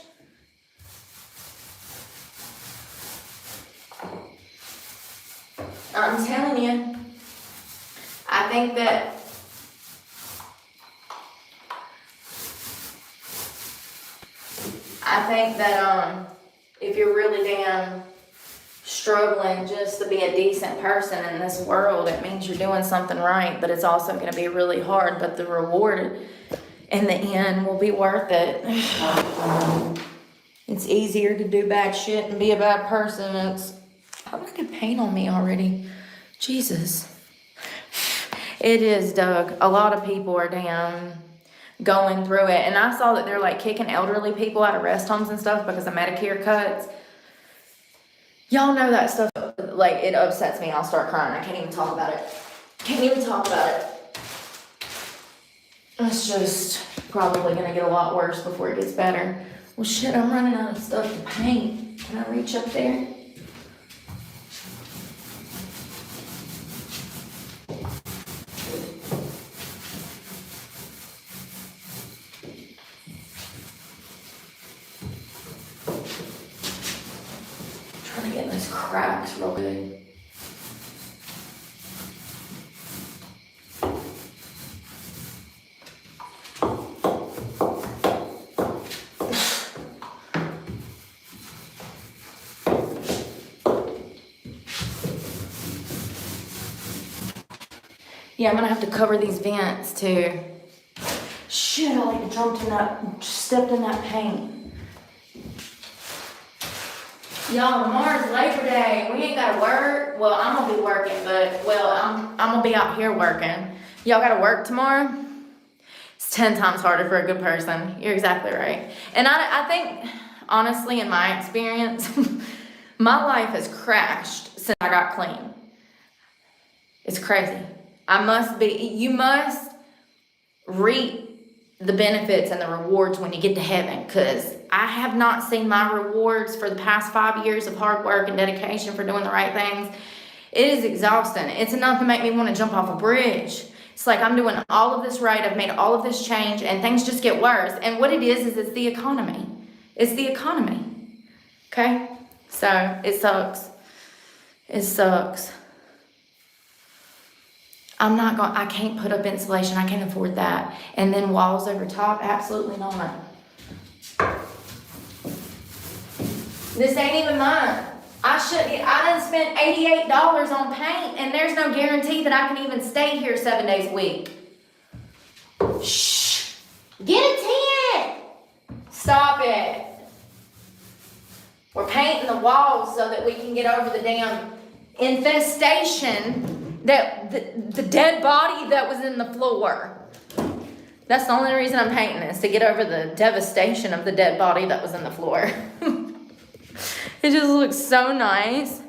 I'm telling you. I think that if you're really damn struggling just to be a decent person in this world, it means you're doing something right, but it's also going to be really hard, but the reward in the end will be worth it. It's easier to do bad shit and be a bad person. I'm gonna get paint on me already. Jesus. It is, Doug. A lot of people are damn going through it. And I saw that they're like kicking elderly people out of rest homes and stuff because of Medicare cuts. Y'all know that stuff, like, it upsets me. I'll start crying. I can't even talk about it. It's just probably gonna get a lot worse before it gets better. Well, shit, I'm running out of stuff to paint. Can I reach up there? Trying to get those cracks real good. Yeah, I'm gonna have to cover these vents too. Shit, I like stepped in that paint. Y'all, tomorrow's Labor Day. We ain't gotta work. Well, I'm gonna be working, but, I'm gonna be out here working. Y'all gotta work tomorrow? It's 10 times harder for a good person. You're exactly right. And I think, honestly, in my experience, my life has crashed since I got clean. It's crazy. You must reap the benefits and the rewards when you get to heaven, because I have not seen my rewards for the past 5 years of hard work and dedication for doing the right things. It is exhausting. It's enough to make me want to jump off a bridge. It's like I'm doing all of this right, I've made all of this change, and things just get worse. And what it is it's the economy. It's the economy. Okay? So, it sucks. It sucks. I can't put up insulation. I can't afford that. And then walls over top, absolutely not. This ain't even mine. I done spent $88 on paint, and there's no guarantee that I can even stay here 7 days a week. Shh. Get a tent. Stop it. We're painting the walls so that we can get over the damn infestation that the dead body that was in the floor. That's the only reason I'm painting this, to get over the devastation of the dead body that was in the floor. It just looks so nice.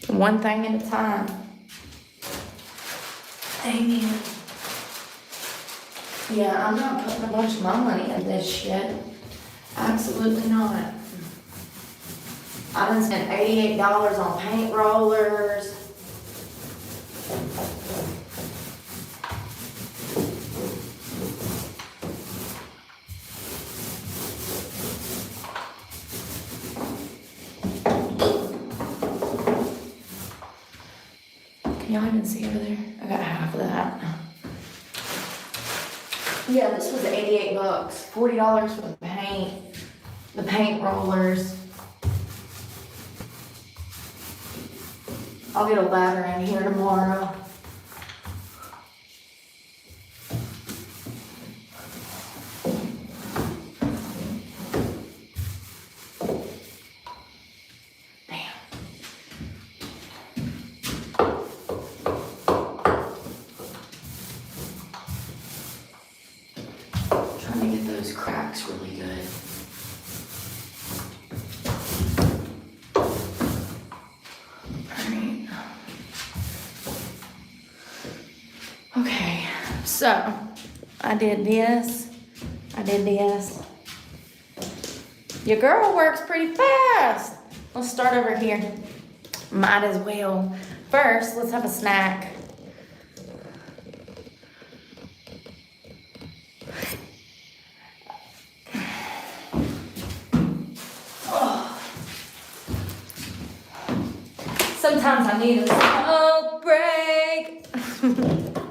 One thing at a time. Amen. Yeah, I'm not putting a bunch of my money in this shit. Absolutely not. I done spent $88 on paint rollers. Can y'all even see over there? I got half of that. Yeah, this was $88. $40 for the paint rollers. I'll get a ladder in here tomorrow. Those cracks really good. Alright. Okay, so I did this. Your girl works pretty fast. Let's start over here. Might as well. First, let's have a snack. Sometimes I need a smoke break.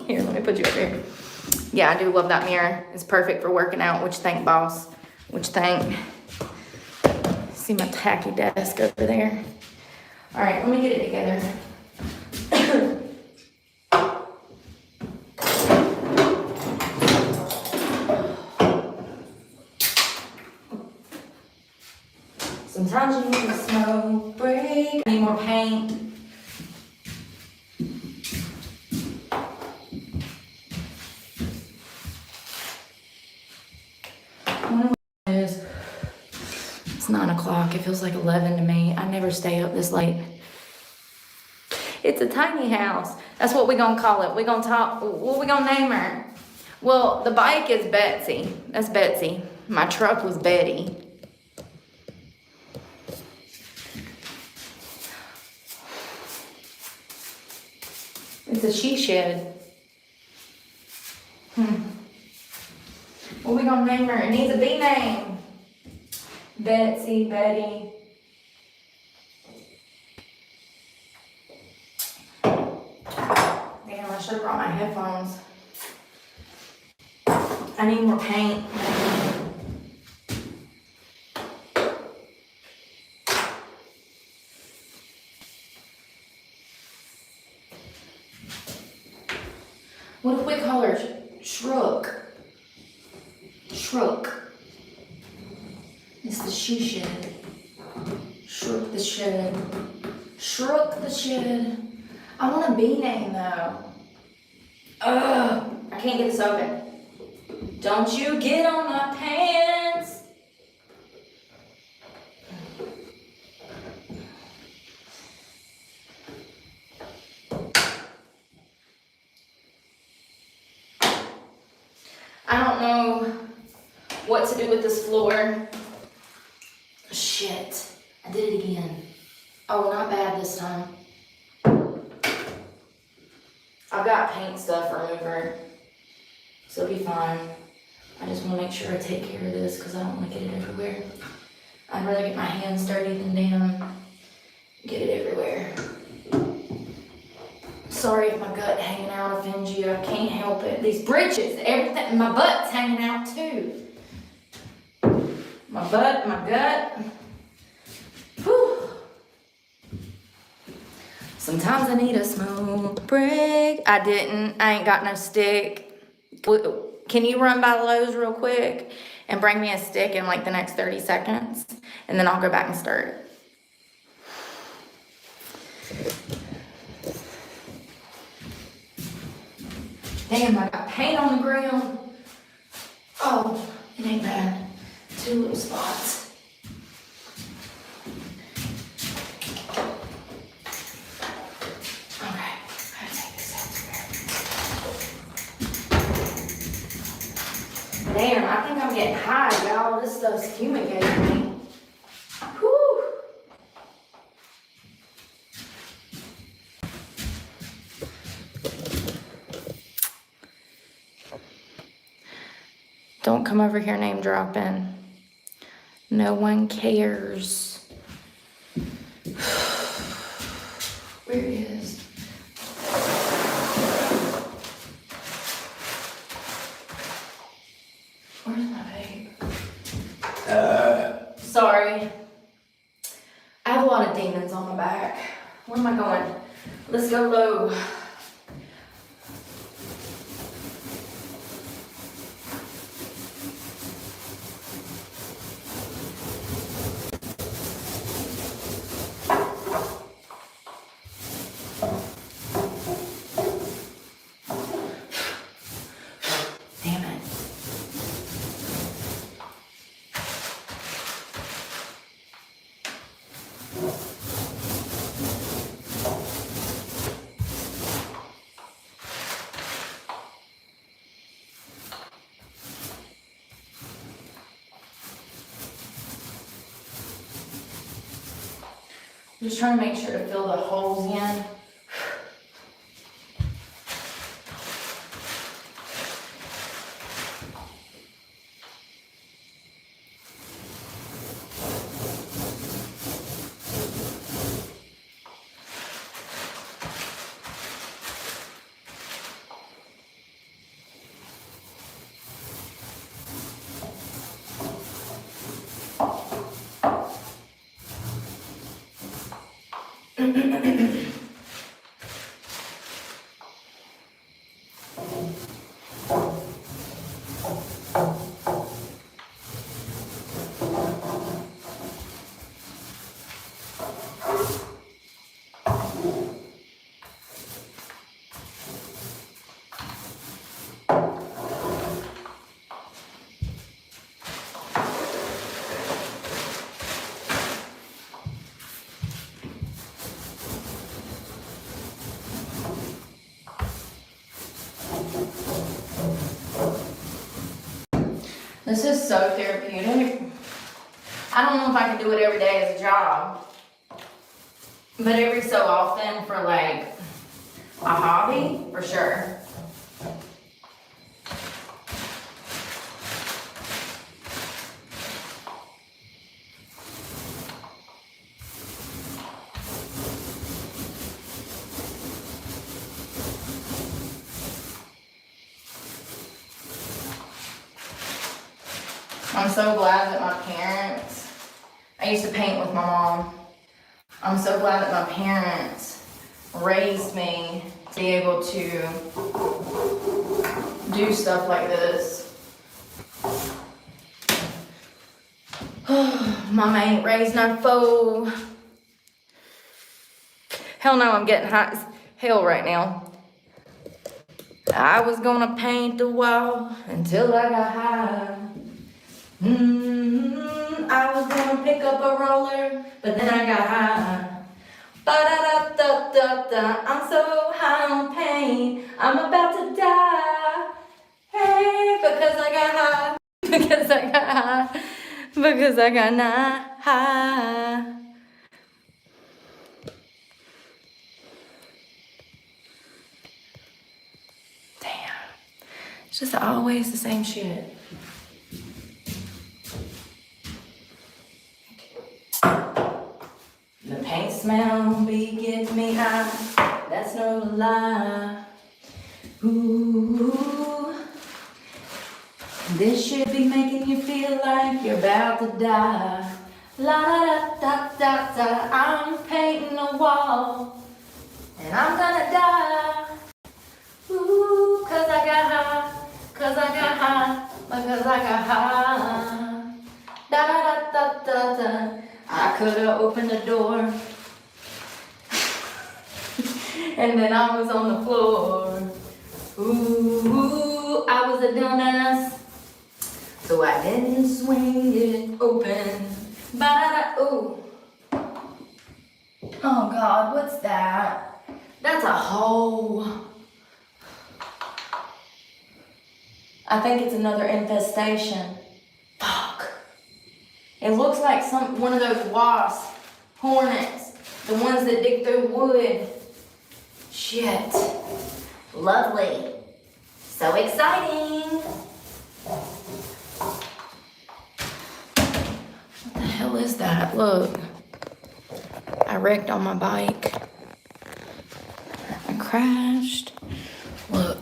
Here, let me put you over here. Yeah, I do love that mirror. It's perfect for working out. What you think, boss? What you think? See my tacky desk over there? All right, let me get it together. Sometimes you need a smoke break. I need more paint. It's 9 o'clock. It feels like 11 to me. I never stay up this late. It's a tiny house. That's what we're gonna call it. We're gonna talk. What we gonna name her? Well, the bike is Betsy. That's Betsy. My truck was Betty. It's a she shed. What we gonna name her? It needs a B name. Betsy, Betty. Damn, I should have brought my headphones. I need more paint. What do we call her? Shrook. Shrook. It's the she shed. Shrook the shed. Shrook the shed. I want a bee name though. Ugh, I can't get this open. Don't you get on my pants. I don't know what to do with this floor. Shit, I did it again. Oh, not bad this time. I've got paint stuff remover, so it'll be fine. I just want to make sure I take care of this because I don't want to get it everywhere. I'd rather get my hands dirty than get it everywhere. Sorry if my gut hanging out offends you. I can't help it. These britches, everything, my butt's hanging out too. My butt, my gut. Whew. Sometimes I need a smoke break. I ain't got no stick. Can you run by Lowe's real quick and bring me a stick in like the next 30 seconds? And then I'll go back and start it. Damn, I got paint on the ground. Oh, it ain't bad. 2 little spots. Damn, I think I'm getting high, y'all. This stuff's fumigating me. Whew. Don't come over here name dropping. No one cares. Where is? Where's my vape? Sorry. I have a lot of demons on my back. Where am I going? Let's go low. I'm just trying to make sure to fill the holes in. This is so therapeutic. I don't know if I can do it every day as a job, but every so often for like a hobby, for sure. I'm so glad that my parents, I used to paint with my mom. I'm so glad that my parents raised me be able to do stuff like this. Mama ain't raised no fool. Hell no, I'm getting hot as hell right now. I was gonna paint the wall until I got high. I was gonna pick up a roller, but then I got high. Ba-da-da-da-da-da, I'm so high on pain, I'm about to die. Hey, because I got high, because I got high, because I got high. Damn, it's just always the same shit. The paint smell be getting me high, that's no lie. Ooh, this should be making you feel like you're about to die. La da da da da, I'm painting a wall, and I'm gonna die. Ooh, cause I got high, cause I got high, because I got high. Da da da da da. I could have opened the door and then I was on the floor. Ooh, I was a dumbass, so I didn't swing it open. Ba-da-da, ooh. Oh God, what's that? That's a hole. I think it's another infestation. Fuck. It looks like one of those wasps, hornets, the ones that dig through wood. Shit. Lovely. So exciting. What the hell is that? Look. I wrecked on my bike. I crashed. Look.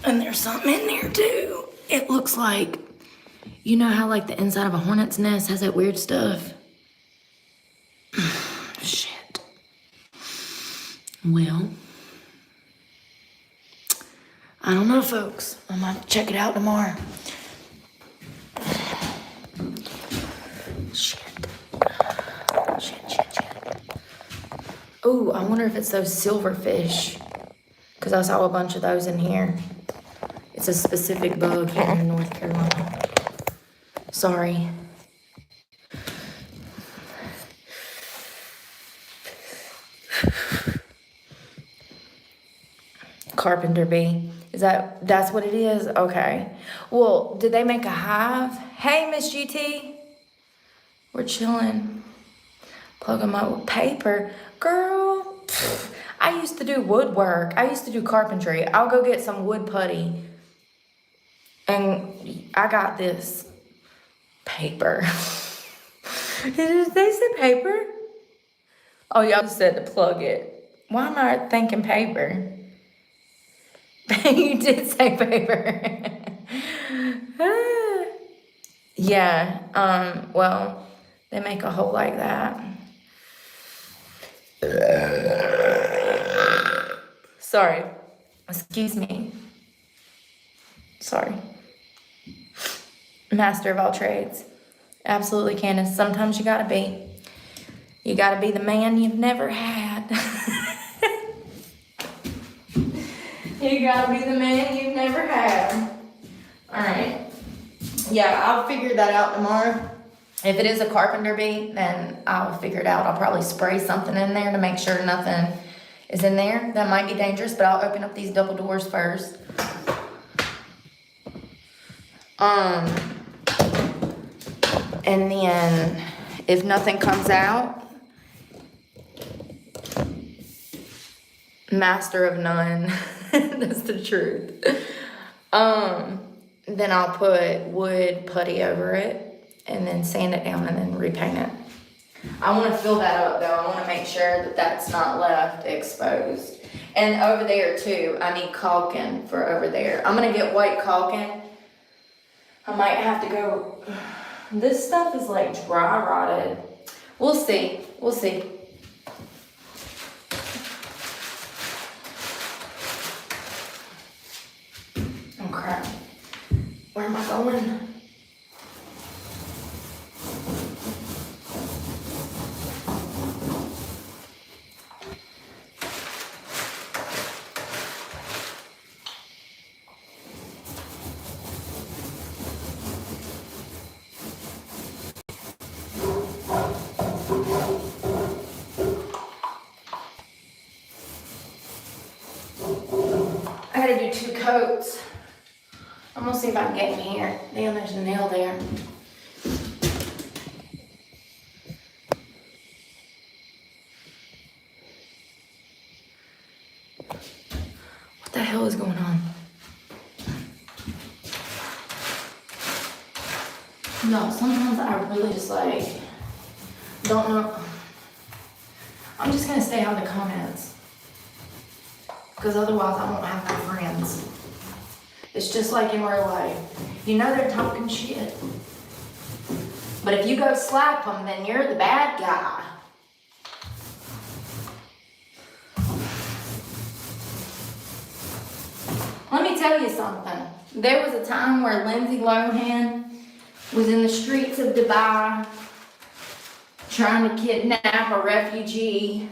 And there's something in there too. It looks like, you know how like the inside of a hornet's nest has that weird stuff? Shit. Well, I don't know, folks. I might check it out tomorrow. Shit. Oh, I wonder if it's those silverfish. Because I saw a bunch of those in here. It's a specific bug here in North Carolina. Sorry. Carpenter bee. That's what it is? Okay. Well, did they make a hive? Hey, Miss GT. We're chilling. Plug them up with paper. Girl, I used to do woodwork. I used to do carpentry. I'll go get some wood putty. And I got this. Paper. Did they say paper? Oh, y'all said to plug it. Why am I thinking paper? You did say paper. Yeah, well, they make a hole like that. Sorry. Excuse me. Sorry. Master of all trades. Absolutely, Candace. Sometimes you gotta be. You gotta be the man you've never had. You gotta be the man you've never had. Alright. Yeah, I'll figure that out tomorrow. If it is a carpenter bee, then I'll figure it out. I'll probably spray something in there to make sure nothing is in there. That might be dangerous, but I'll open up these double doors first. And then if nothing comes out, master of none. That's the truth. Then I'll put wood putty over it and then sand it down and then repaint it. I want to fill that up though. I want to make sure that that's not left exposed. And over there too, I need caulking for over there. I'm going to get white caulking. I might have to go. This stuff is like dry rotted. We'll see. We'll see. crap. Where am I going? I gotta do 2 coats. I'm gonna see if I can get in here. Damn, there's a nail there. What the hell is going on? No, sometimes I really just like, don't know. I'm just gonna stay out of the comments. Because otherwise I won't have no friends. It's just like in real life. You know they're talking shit. But if you go slap them, then you're the bad guy. Let me tell you something. There was a time where Lindsay Lohan was in the streets of Dubai trying to kidnap a refugee.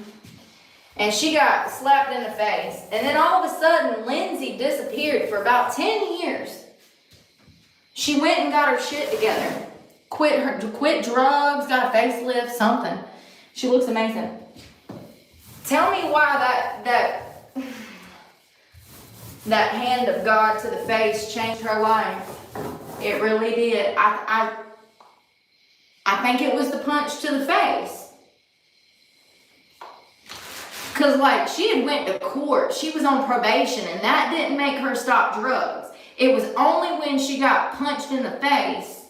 And she got slapped in the face. And then all of a sudden, Lindsay disappeared for about 10 years. She went and got her shit together. Quit drugs, got a facelift, something. She looks amazing. Tell me why that hand of God to the face changed her life. It really did. I think it was the punch to the face. Because, like, she had went to court. She was on probation, and that didn't make her stop drugs. It was only when she got punched in the face,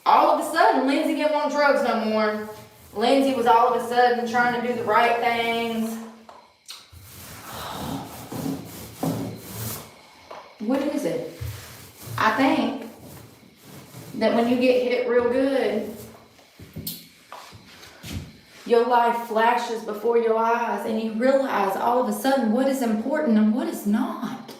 all of a sudden, Lindsay didn't want drugs no more. Lindsay was all of a sudden trying to do the right things. What is it? I think that when you get hit real good, your life flashes before your eyes and you realize all of a sudden what is important and what is not.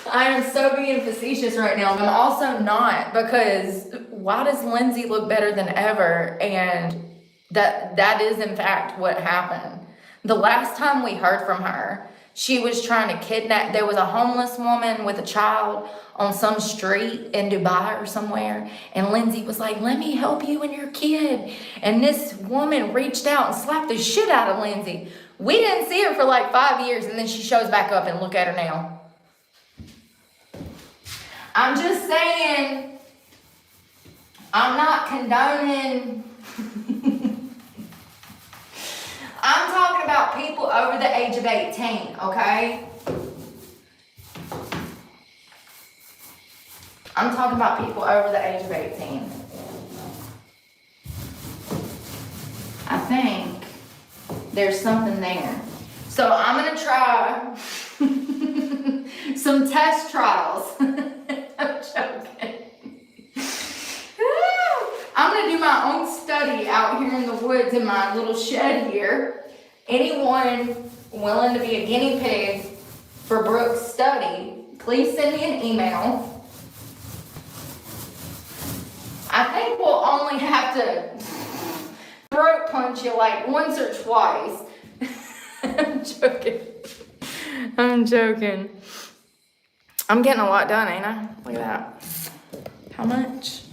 I am so being facetious right now, but I'm also not, because why does Lindsay look better than ever? And that is in fact what happened. The last time we heard from her, she was trying to kidnap. There was a homeless woman with a child on some street in Dubai or somewhere. And Lindsay was like, let me help you and your kid. And this woman reached out and slapped the shit out of Lindsay. We didn't see her for like 5 years. And then she shows back up, and look at her now. I'm just saying, I'm not condoning. I'm talking about people over the age of 18, okay? I'm talking about people over the age of 18. I think there's something there. So I'm going to try some test trials. I'm joking. I'm going to do my own study out here in the woods in my little shed here. Anyone willing to be a guinea pig for Brooke's study, please send me an email. I think we'll only have to throat punch you like once or twice. I'm joking. I'm joking. I'm getting a lot done, ain't I? Look at that. How much?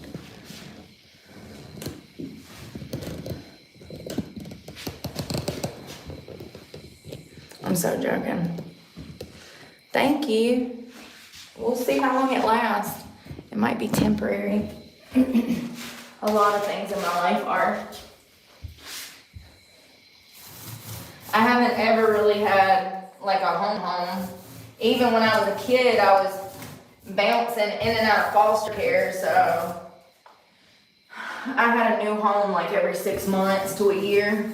I'm so joking. Thank you. We'll see how long it lasts. It might be temporary. A lot of things in my life are. I haven't ever really had like a home. Even when I was a kid, I was bouncing in and out of foster care, so I had a new home like every 6 months to a year.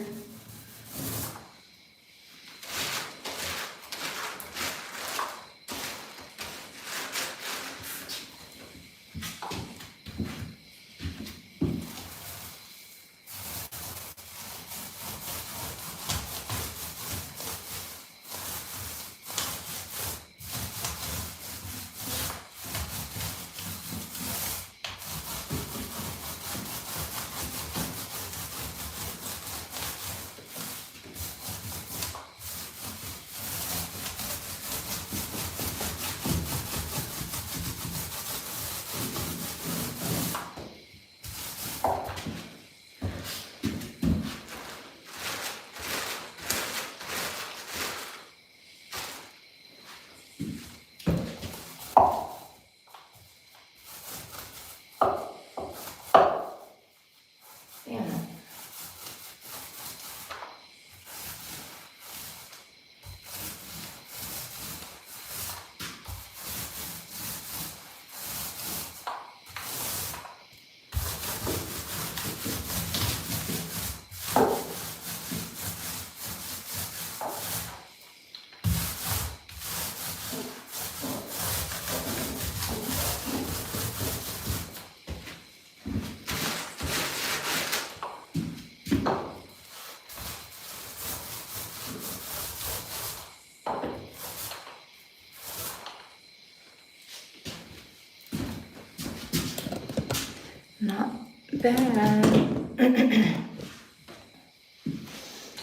Not bad.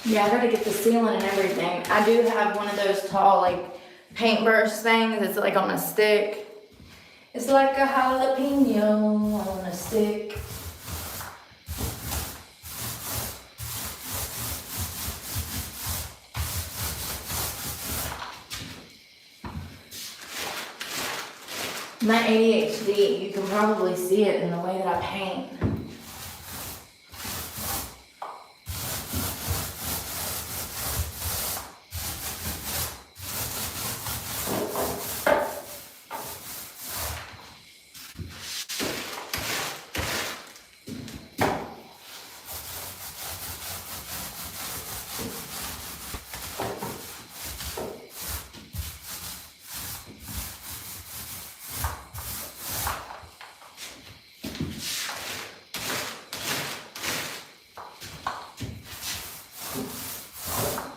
Yeah, I gotta get the ceiling and everything. I do have one of those tall, like, paintbrush things. It's like on a stick. It's like a jalapeno on a stick. My ADHD, you can probably see it in the way that I paint.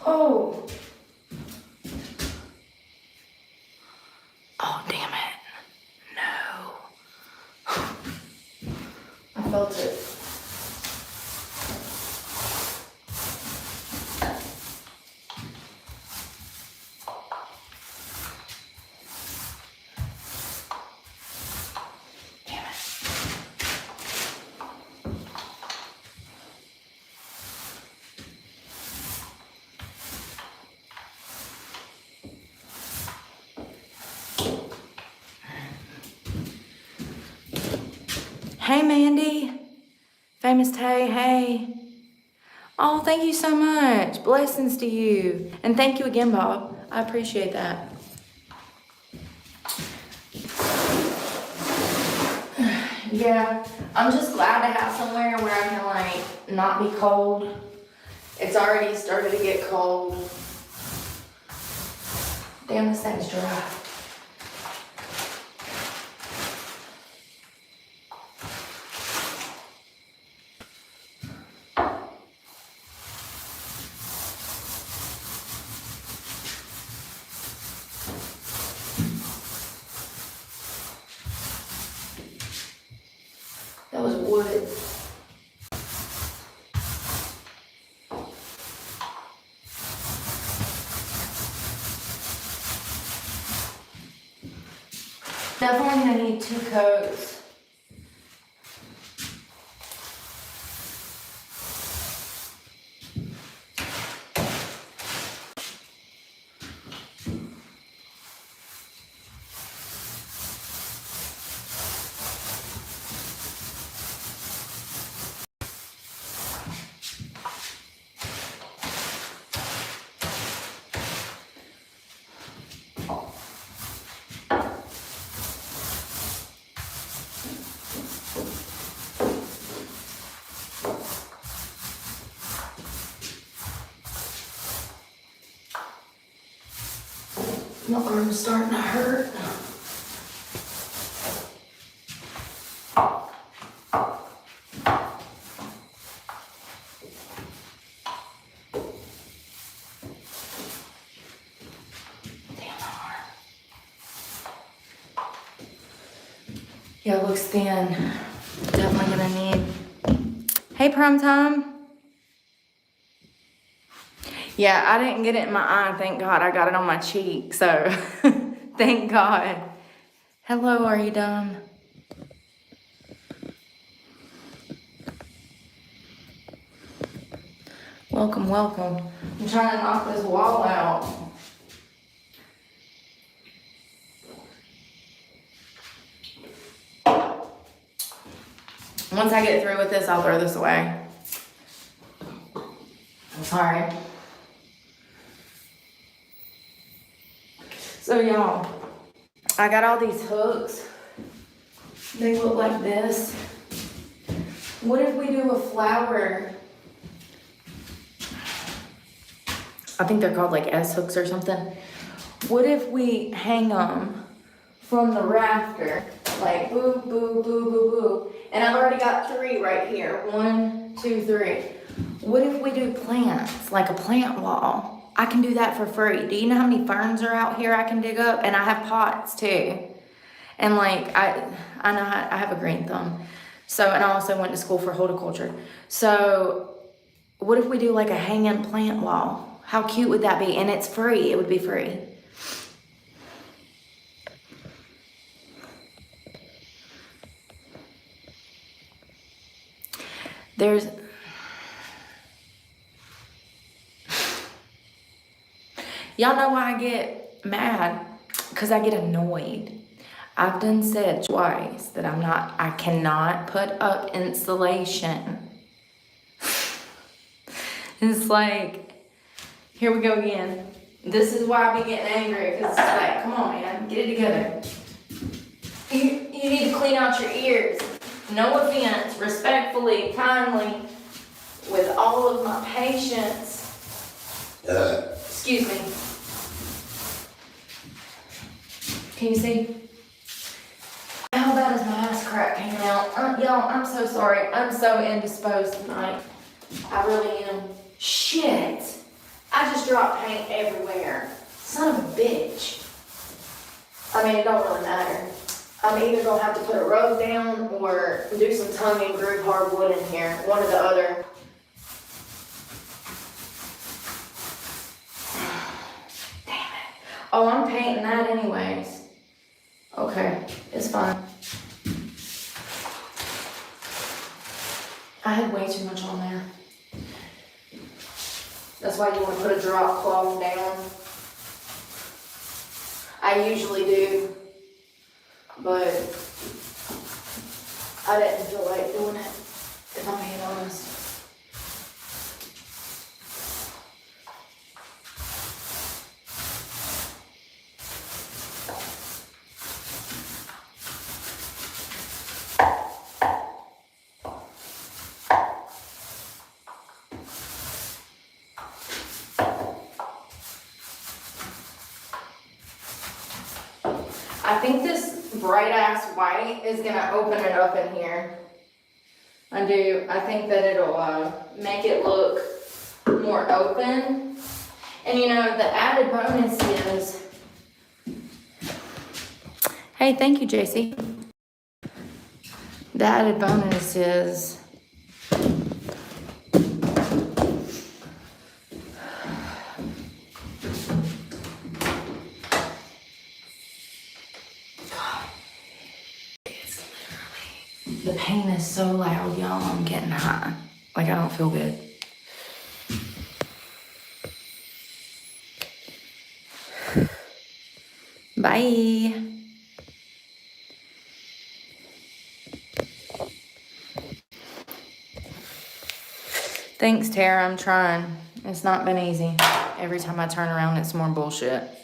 Oh. Oh, damn it. No. I felt it. Damn it. Hey, Mandy. Famous Tay, hey. Oh, thank you so much. Blessings to you. And thank you again, Bob. I appreciate that. Yeah, I'm just glad to have somewhere where I can, like, not be cold. It's already started to get cold. Damn, this thing's dry. That was wood. Definitely gonna need 2 coats. My arm's starting to hurt. Yeah, it looks thin. Definitely gonna need. Hey, Prime Time. Yeah, I didn't get it in my eye. Thank God I got it on my cheek. So, thank God. Hello, are you done? Welcome, welcome. I'm trying to knock this wall out. Once I get through with this, I'll throw this away. I'm sorry. So y'all, I got all these hooks. They look like this. What if we do a flower? I think they're called like S hooks or something. What if we hang them from the rafter? Like boo, boo, boo, boo, boo. And I've already got 3 right here. 1, 2, 3. What if we do plants, like a plant wall? I can do that for free. Do you know how many ferns are out here I can dig up? And I have pots too. And like, I know I have a green thumb. So, and I also went to school for horticulture. So, what if we do like a hanging plant wall? How cute would that be? And it's free. It would be free. There's... Y'all know why I get mad? Because I get annoyed. I've done said twice that I cannot put up insulation. It's like, here we go again. This is why I be getting angry, because it's like, come on, man, get it together. You need to clean out your ears. No offense, respectfully, kindly, with all of my patience. Excuse me. Can you see? How bad is my ass crack hanging out? Y'all, I'm so sorry. I'm so indisposed tonight. I really am. Shit. I just dropped paint everywhere. Son of a bitch. I mean, it don't really matter. I'm either gonna have to put a rug down or do some tongue and groove hardwood in here. One or the other. Damn it. Oh, I'm painting that anyways. Okay, it's fine. I had way too much on there. That's why you want to put a drop cloth down. I usually do, but I didn't feel like doing it, if I'm being honest. I think this bright ass white is gonna open it up in here. I do. I think that it'll make it look more open. And you know, the added bonus is... Hey, thank you, JC. The added bonus is... The pain is so loud, y'all. I'm getting high. Like, I don't feel good. Bye. Thanks, Tara. I'm trying. It's not been easy. Every time I turn around, it's more bullshit.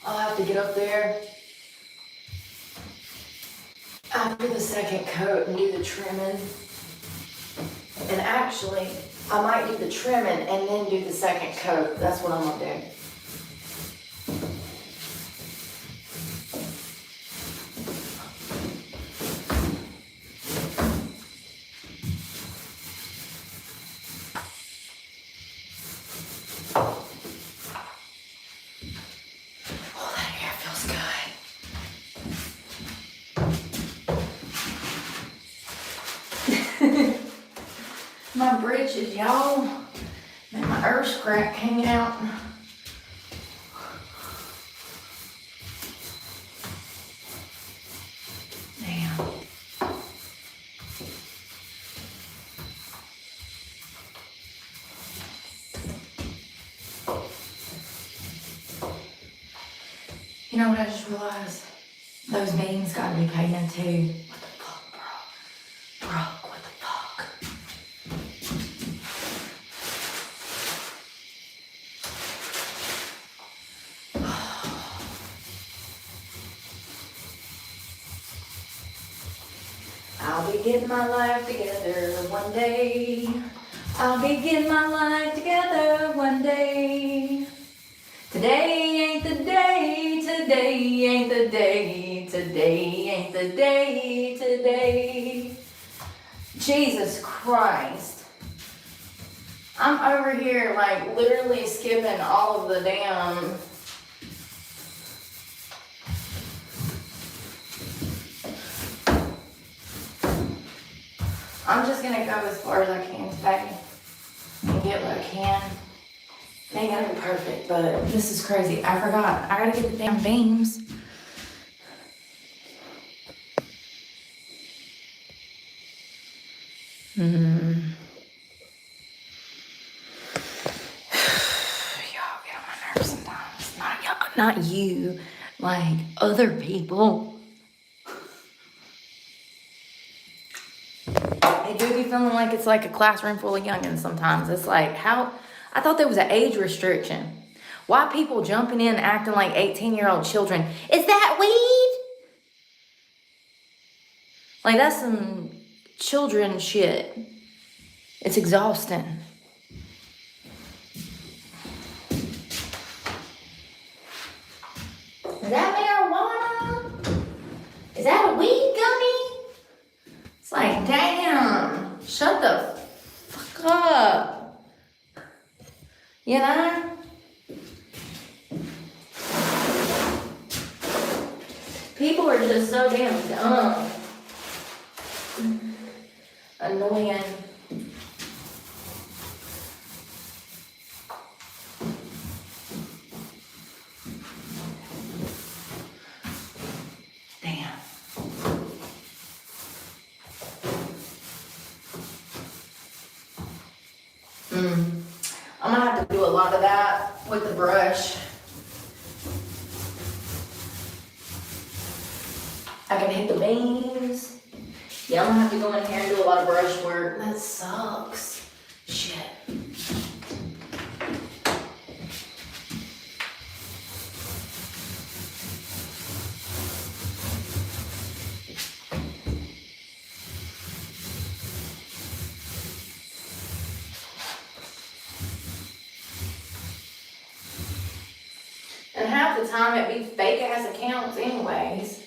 I'll have to get up there after the second coat and do the trimming. And actually, I might do the trimming and then do the second coat. That's what I'm gonna do. My britches, y'all. And my earth crack hanging out. Damn. You know what I just realized? Those beans gotta be painted too. What the fuck, bro? Brooke, what the fuck? be getting my life together one day. I'll be getting my life together one day. Today ain't the day, today ain't the day, today ain't the day, today. Jesus Christ. I'm over here like literally skipping all of the damn. I'm just gonna go as far as I can today and get what I can. It ain't gonna be perfect, but this is crazy. I forgot. I gotta get the damn beams. Y'all get on my nerves sometimes. Not y'all, not you. Like other people. They do be feeling like it's like a classroom full of youngins sometimes. It's like, how? I thought there was an age restriction. Why people jumping in acting like 18-year-old children? Is that weed? Like, that's some children shit. It's exhausting. Is that marijuana? Is that a weed gummy? It's like, damn, shut the fuck up. You know? People are just so damn dumb. Annoying. Damn. I'm gonna have to do a lot of that with the brush. I can hit the beams. Yeah, I'm gonna have to go in here and do a lot of brush work. That sucks. Shit. And half the time it be fake ass accounts anyways.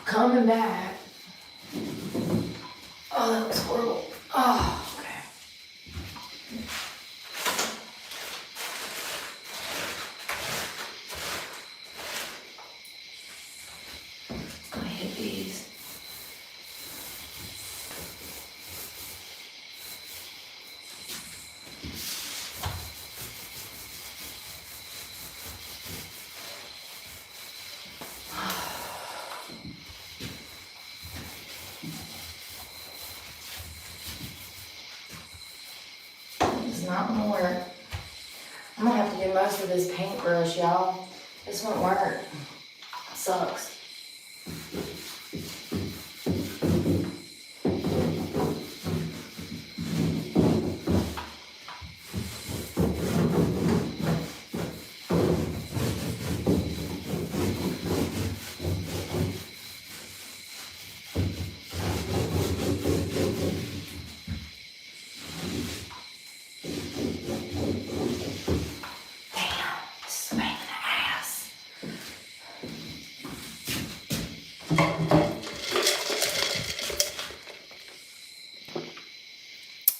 Coming back. Oh, that was horrible. Oh, okay. Gonna hit these. Not gonna work. I'm gonna have to do most of this paintbrush, y'all. This won't work. It sucks.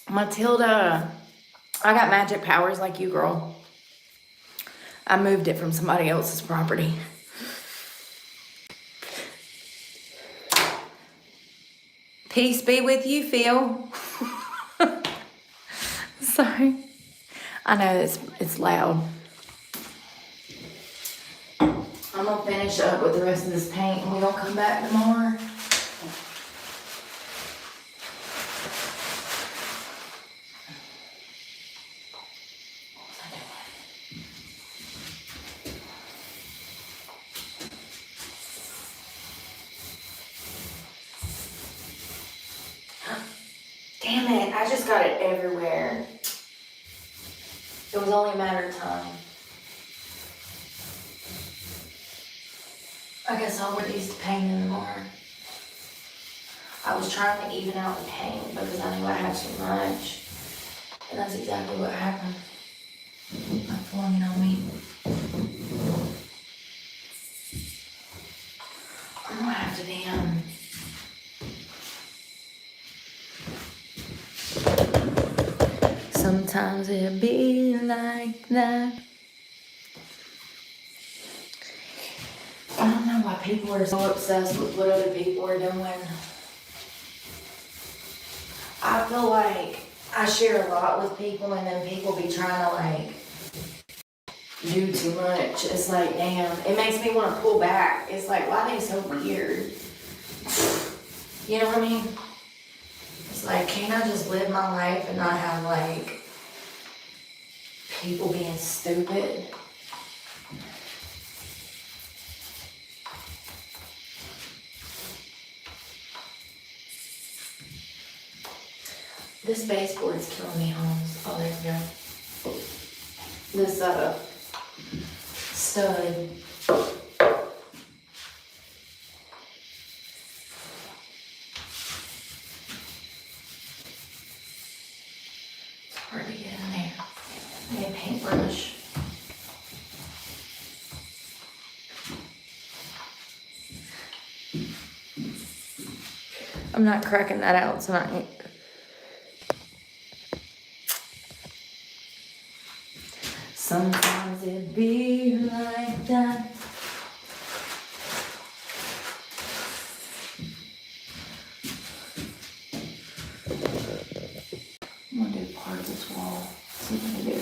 Matilda, I got magic powers like you, girl. I moved it from somebody else's property. Peace be with you, Phil. Sorry. I know it's loud. I'm gonna finish up with the rest of this paint and we're gonna come back tomorrow. Damn it, I just got it everywhere. It was only a matter of time. I guess I'll reduce the pain in the morning. I was trying to even out the pain because I knew I had too much. And that's exactly what happened. I'm forming on me. I'm gonna have to sometimes it be like that. I don't know why people are so obsessed with what other people are doing. I feel like I share a lot with people and then people be trying to like do too much. It's like, damn, it makes me want to pull back. It's like, why are they so weird? You know what I mean? It's like, can't I just live my life and not have like people being stupid? This baseboard's killing me, Holmes. Oh, there we go. This stud. It's hard to get in there. I need a paintbrush. I'm not cracking that out tonight. Sometimes it be like that. I'm gonna do part of this wall. See what I do.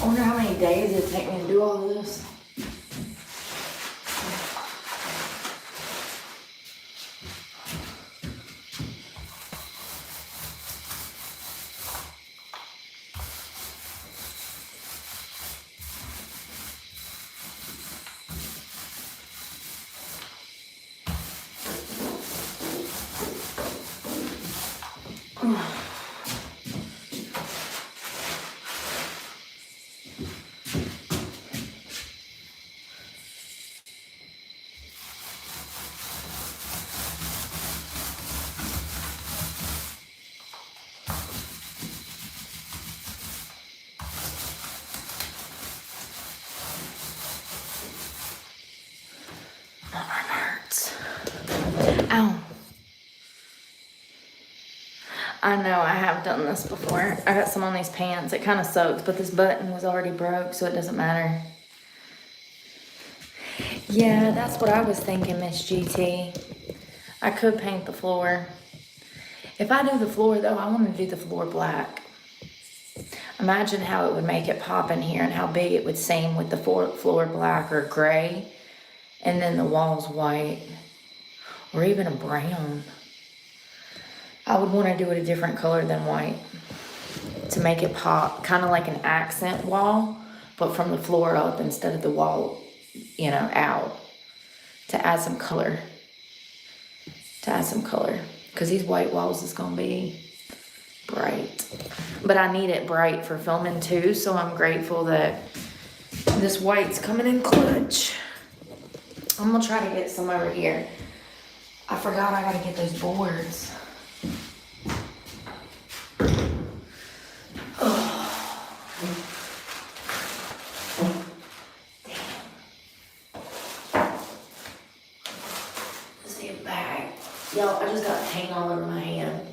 I wonder how many days it'd take me to do all of this. My arm hurts. Ow. I know, I have done this before. I got some on these pants. It kind of sucks, but this button was already broke, so it doesn't matter. Yeah, that's what I was thinking, Miss GT. I could paint the floor. If I do the floor, though, I want to do the floor black. Imagine how it would make it pop in here and how big it would seem with the floor black or gray. And then the walls white. Or even a brown. I would want to do it a different color than white. To make it pop. Kind of like an accent wall. But from the floor up instead of the wall, you know, out. To add some color. Because these white walls is going to be bright. But I need it bright for filming too. So I'm grateful that this white's coming in clutch. I'm going to try to get some over here. I forgot I got to get those boards. Y'all, I just got paint all over my hand.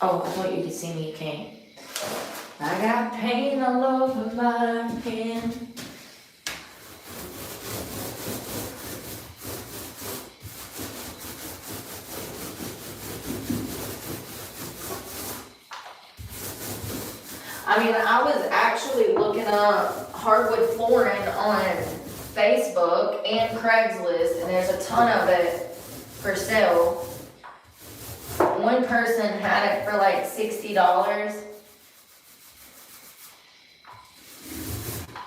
Oh, I thought you could see me, you can't. I got paint all over my hand. I mean, I was actually looking up hardwood flooring on Facebook and Craigslist, and there's a ton of it for sale. One person had it for like $60.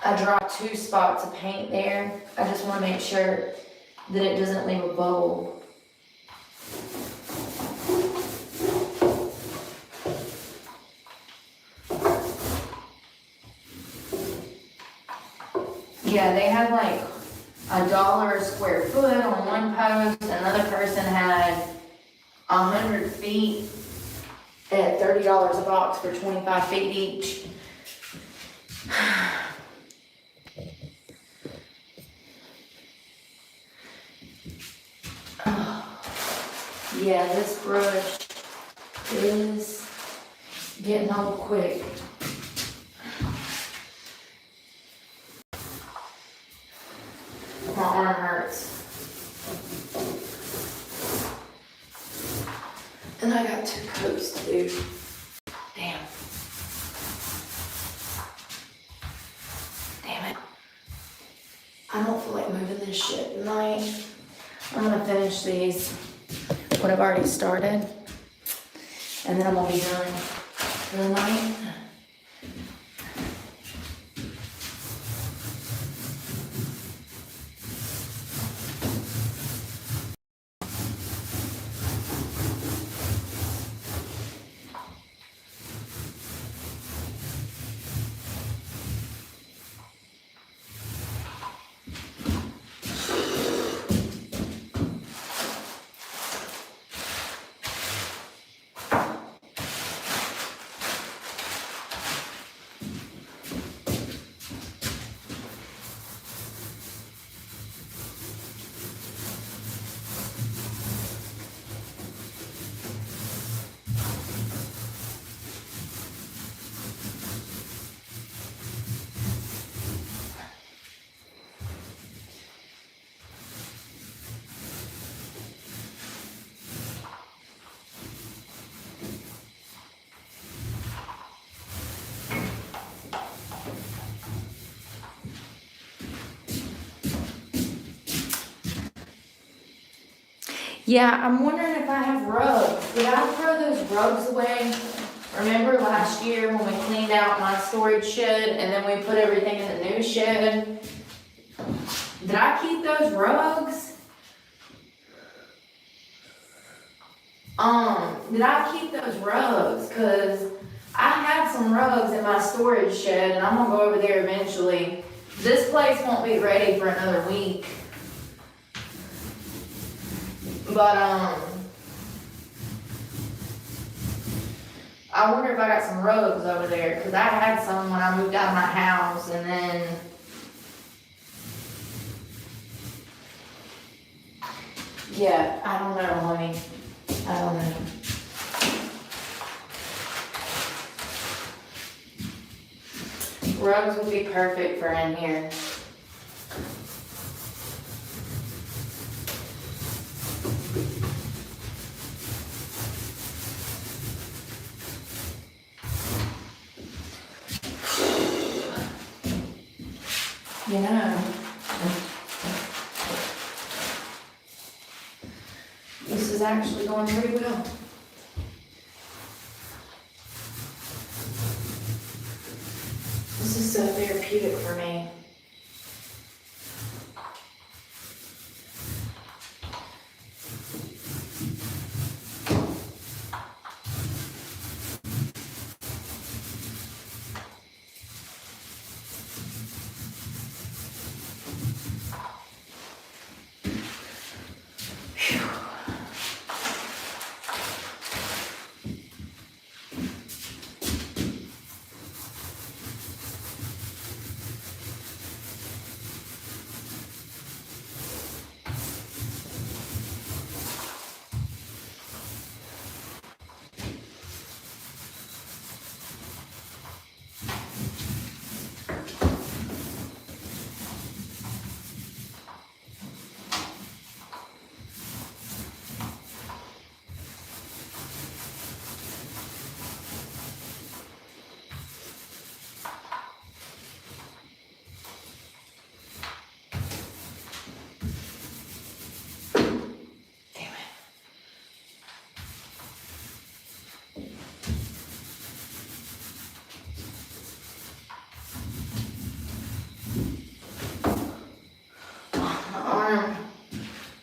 I dropped 2 spots of paint there. I just want to make sure that it doesn't leave a bubble. Yeah, they had like $1 a square foot on one post. Another person had 100 feet at $30 a box for 25 feet each. Yeah, this brush is getting old quick. My arm hurts. And I got 2 coats to do. Damn. Damn it. I don't feel like moving this shit tonight. I'm gonna finish these, what I've already started. And then I'm gonna be done for the night. Yeah, I'm wondering if I have rugs. Did I throw those rugs away? Remember last year when we cleaned out my storage shed and then we put everything in the new shed? Did I keep those rugs? Did I keep those rugs? Cause I have some rugs in my storage shed and I'm gonna go over there eventually. This place won't be ready for another week. But, I wonder if I got some rugs over there, because I had some when I moved out of my house, and then, yeah, I don't know, honey. I don't know. Rugs would be perfect for in here. You know, this is actually going pretty well. This is so therapeutic for me.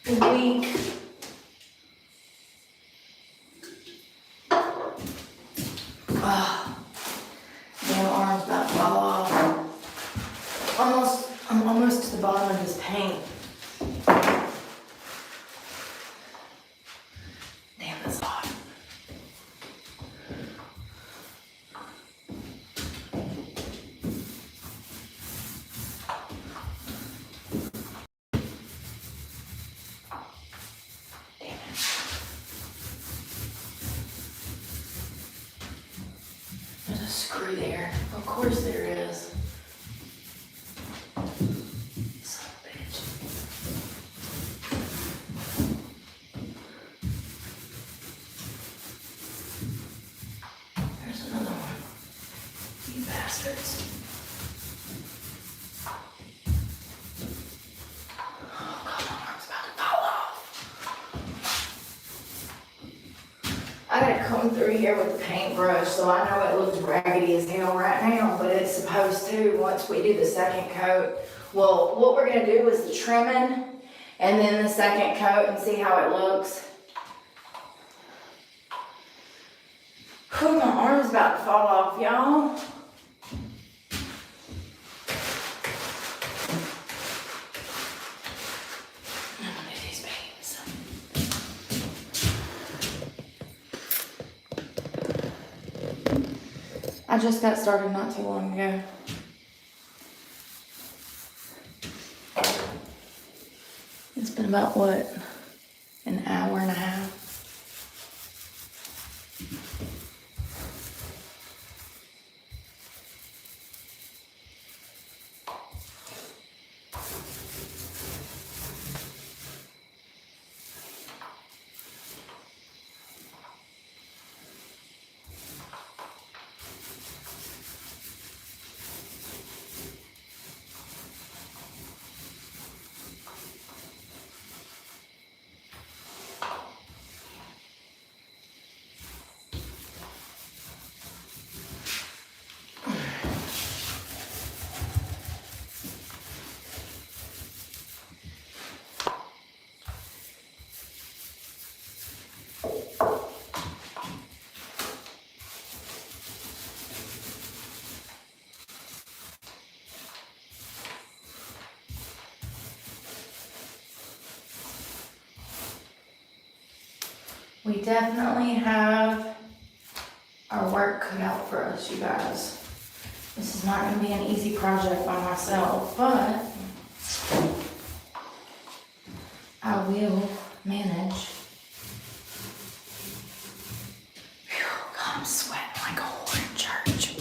Weak. Damn arm's about to fall off. I'm almost through there. Of course there is. Son of a bitch. There's another one. You bastards. Oh, God, my arm's about to fall off. I gotta come through here with the paintbrush, so I know it looks raggedy as hell right now, but it's supposed to once we do the second coat. Well, what we're gonna do is the trimming and then the second coat and see how it looks. Whew, my arm's about to fall off, y'all. Look at these babes. I just got started not too long ago. It's been about, what, an hour and a half? We definitely have our work cut out for us, you guys. This is not going to be an easy project by myself, but I will manage. Phew, God, I'm sweating like a whore in church.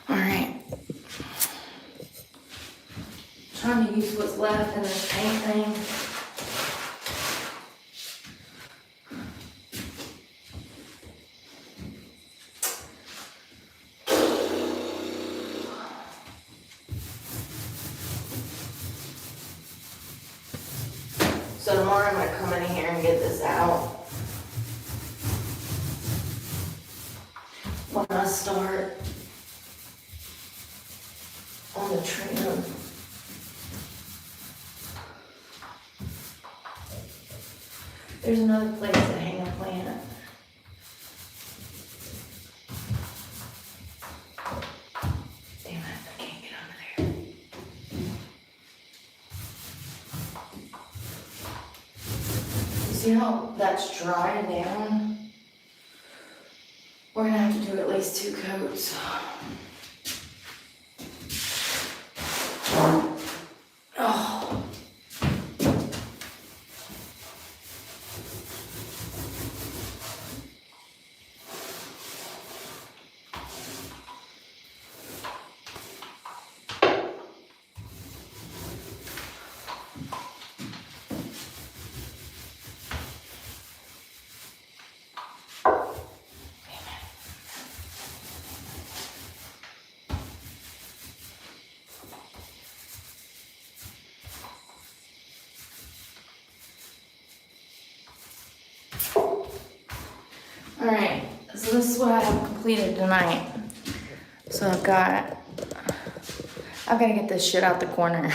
All right. Trying to use what's left in this paint thing. So tomorrow I'm going to come in here and get this out. When I start on the trim. There's another place to hang a plant. Damn it, I can't get under there. You see how that's drying down? We're gonna have to do at least 2 coats. Oh. Alright, so this is what I have completed tonight. So I've got to get this shit out the corner.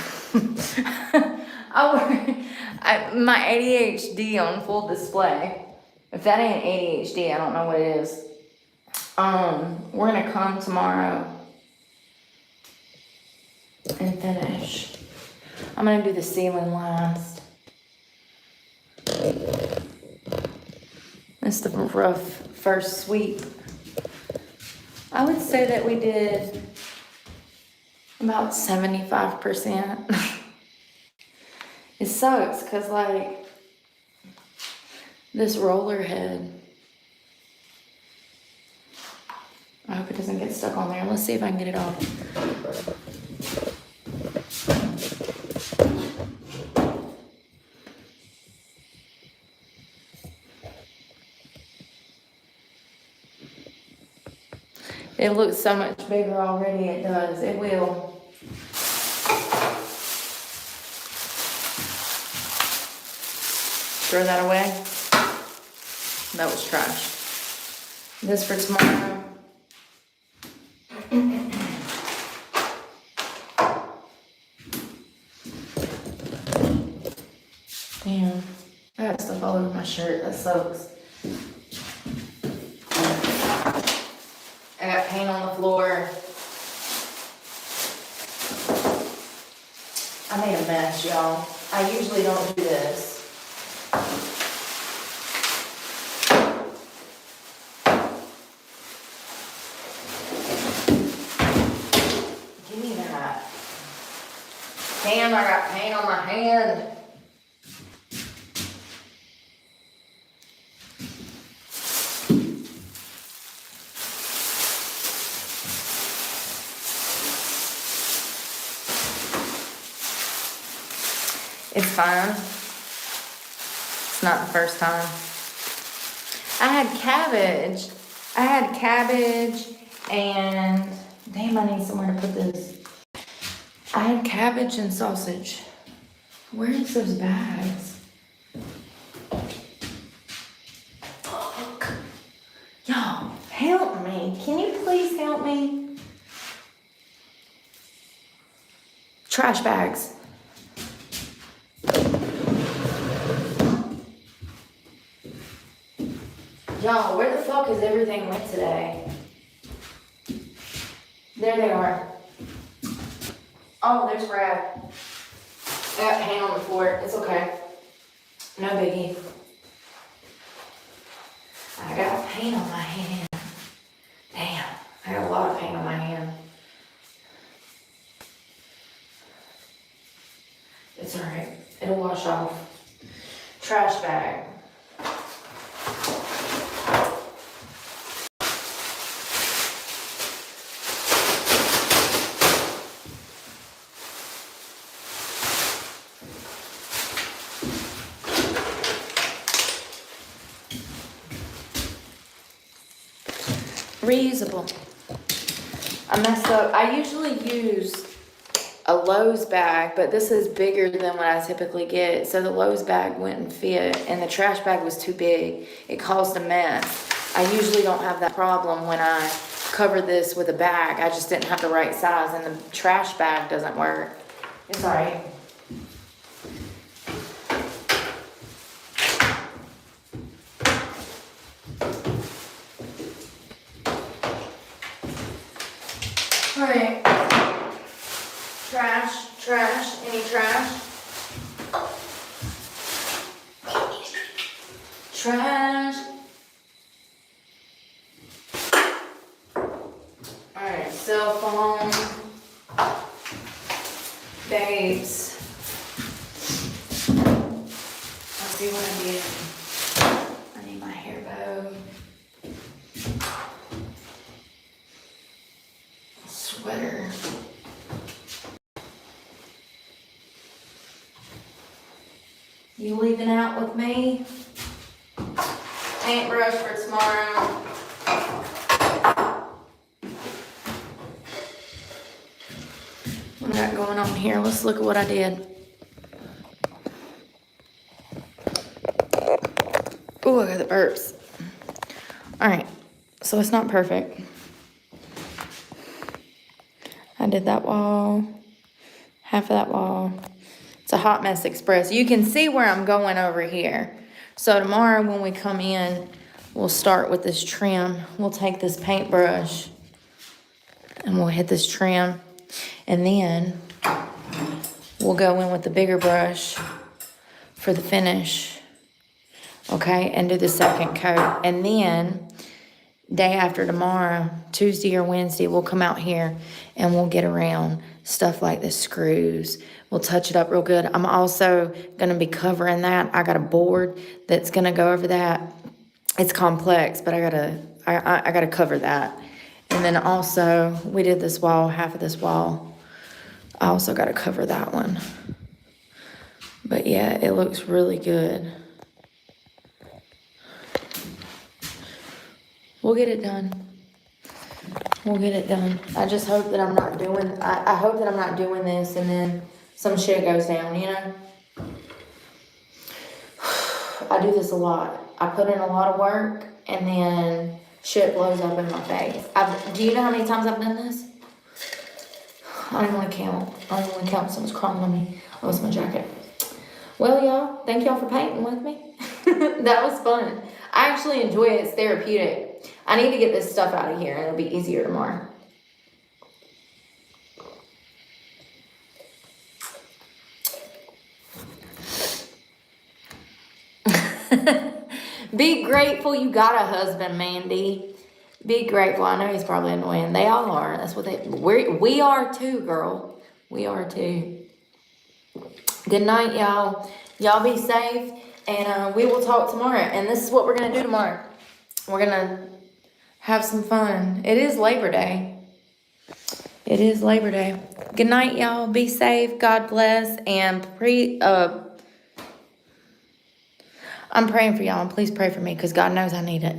My ADHD on full display. If that ain't ADHD, I don't know what it is. We're gonna come tomorrow and finish. I'm gonna do the ceiling last. It's the rough first sweep. I would say that we did about 75%. It sucks because, like, This roller head. I hope it doesn't get stuck on there. Let's see if I can get it off. It looks so much bigger already. It does. It will. Throw that away. That was trash. This for tomorrow. Damn. I got stuff all over my shirt. That sucks. I got paint on the floor. I made a mess, y'all. I usually don't do this. Give me that. Damn, I got paint on my hand. It's fine. It's not the first time. I had cabbage and, damn, I need somewhere to put this. I had cabbage and sausage. Where is those bags? Fuck. Y'all, help me. Can you please help me? Trash bags. Y'all, where the fuck is everything went today? There they are. Oh, there's Brad. I got paint on the floor. It's okay. No biggie. I got paint on my hand. Damn, I got a lot of paint on my hand. It's alright. It'll wash off. Trash bag. Reusable. I messed up. I usually use a Lowe's bag, but this is bigger than what I typically get. So the Lowe's bag wouldn't fit and the trash bag was too big. It caused a mess. I usually don't have that problem when I cover this with a bag. I just didn't have the right size and the trash bag doesn't work. It's all right. All right. Trash, any trash? Trash. Alright, cell phone. Babes. Let's see what I did. I need my hair bow. Sweater. You leaving out with me? Paintbrush for tomorrow. What I got going on here? Let's look at what I did. Ooh, I got the burps. Alright, so it's not perfect. I did that wall, half of that wall. It's a hot mess express. You can see where I'm going over here. So tomorrow when we come in, we'll start with this trim. We'll take this paintbrush and we'll hit this trim. And then we'll go in with the bigger brush for the finish. Okay, and do the second coat. And then day after tomorrow, Tuesday or Wednesday, we'll come out here and we'll get around stuff like the screws. We'll touch it up real good. I'm also gonna be covering that. I got a board that's gonna go over that. It's complex, but I gotta cover that. And then also, we did this wall, half of this wall. I also gotta cover that one. But yeah, it looks really good. We'll get it done. We'll get it done. I just hope that I'm not doing, I hope that I'm not doing this and then some shit goes down, you know? I do this a lot. I put in a lot of work and then shit blows up in my face. Do you know how many times I've done this? I don't even want to count. I don't even want to count. Someone's crawling on me. Oh, it's my jacket. Well, y'all, thank y'all for painting with me. That was fun. I actually enjoy it. It's therapeutic. I need to get this stuff out of here and it'll be easier tomorrow. Be grateful you got a husband, Mandy. Be grateful. I know he's probably annoying. They all are. That's what we are too, girl. We are too. Good night, y'all. Y'all be safe. And we will talk tomorrow. And this is what we're going to do tomorrow. We're going to have some fun. It is Labor Day. It is Labor Day. Good night, y'all. Be safe. God bless. And I'm praying for y'all. And please pray for me because God knows I need it.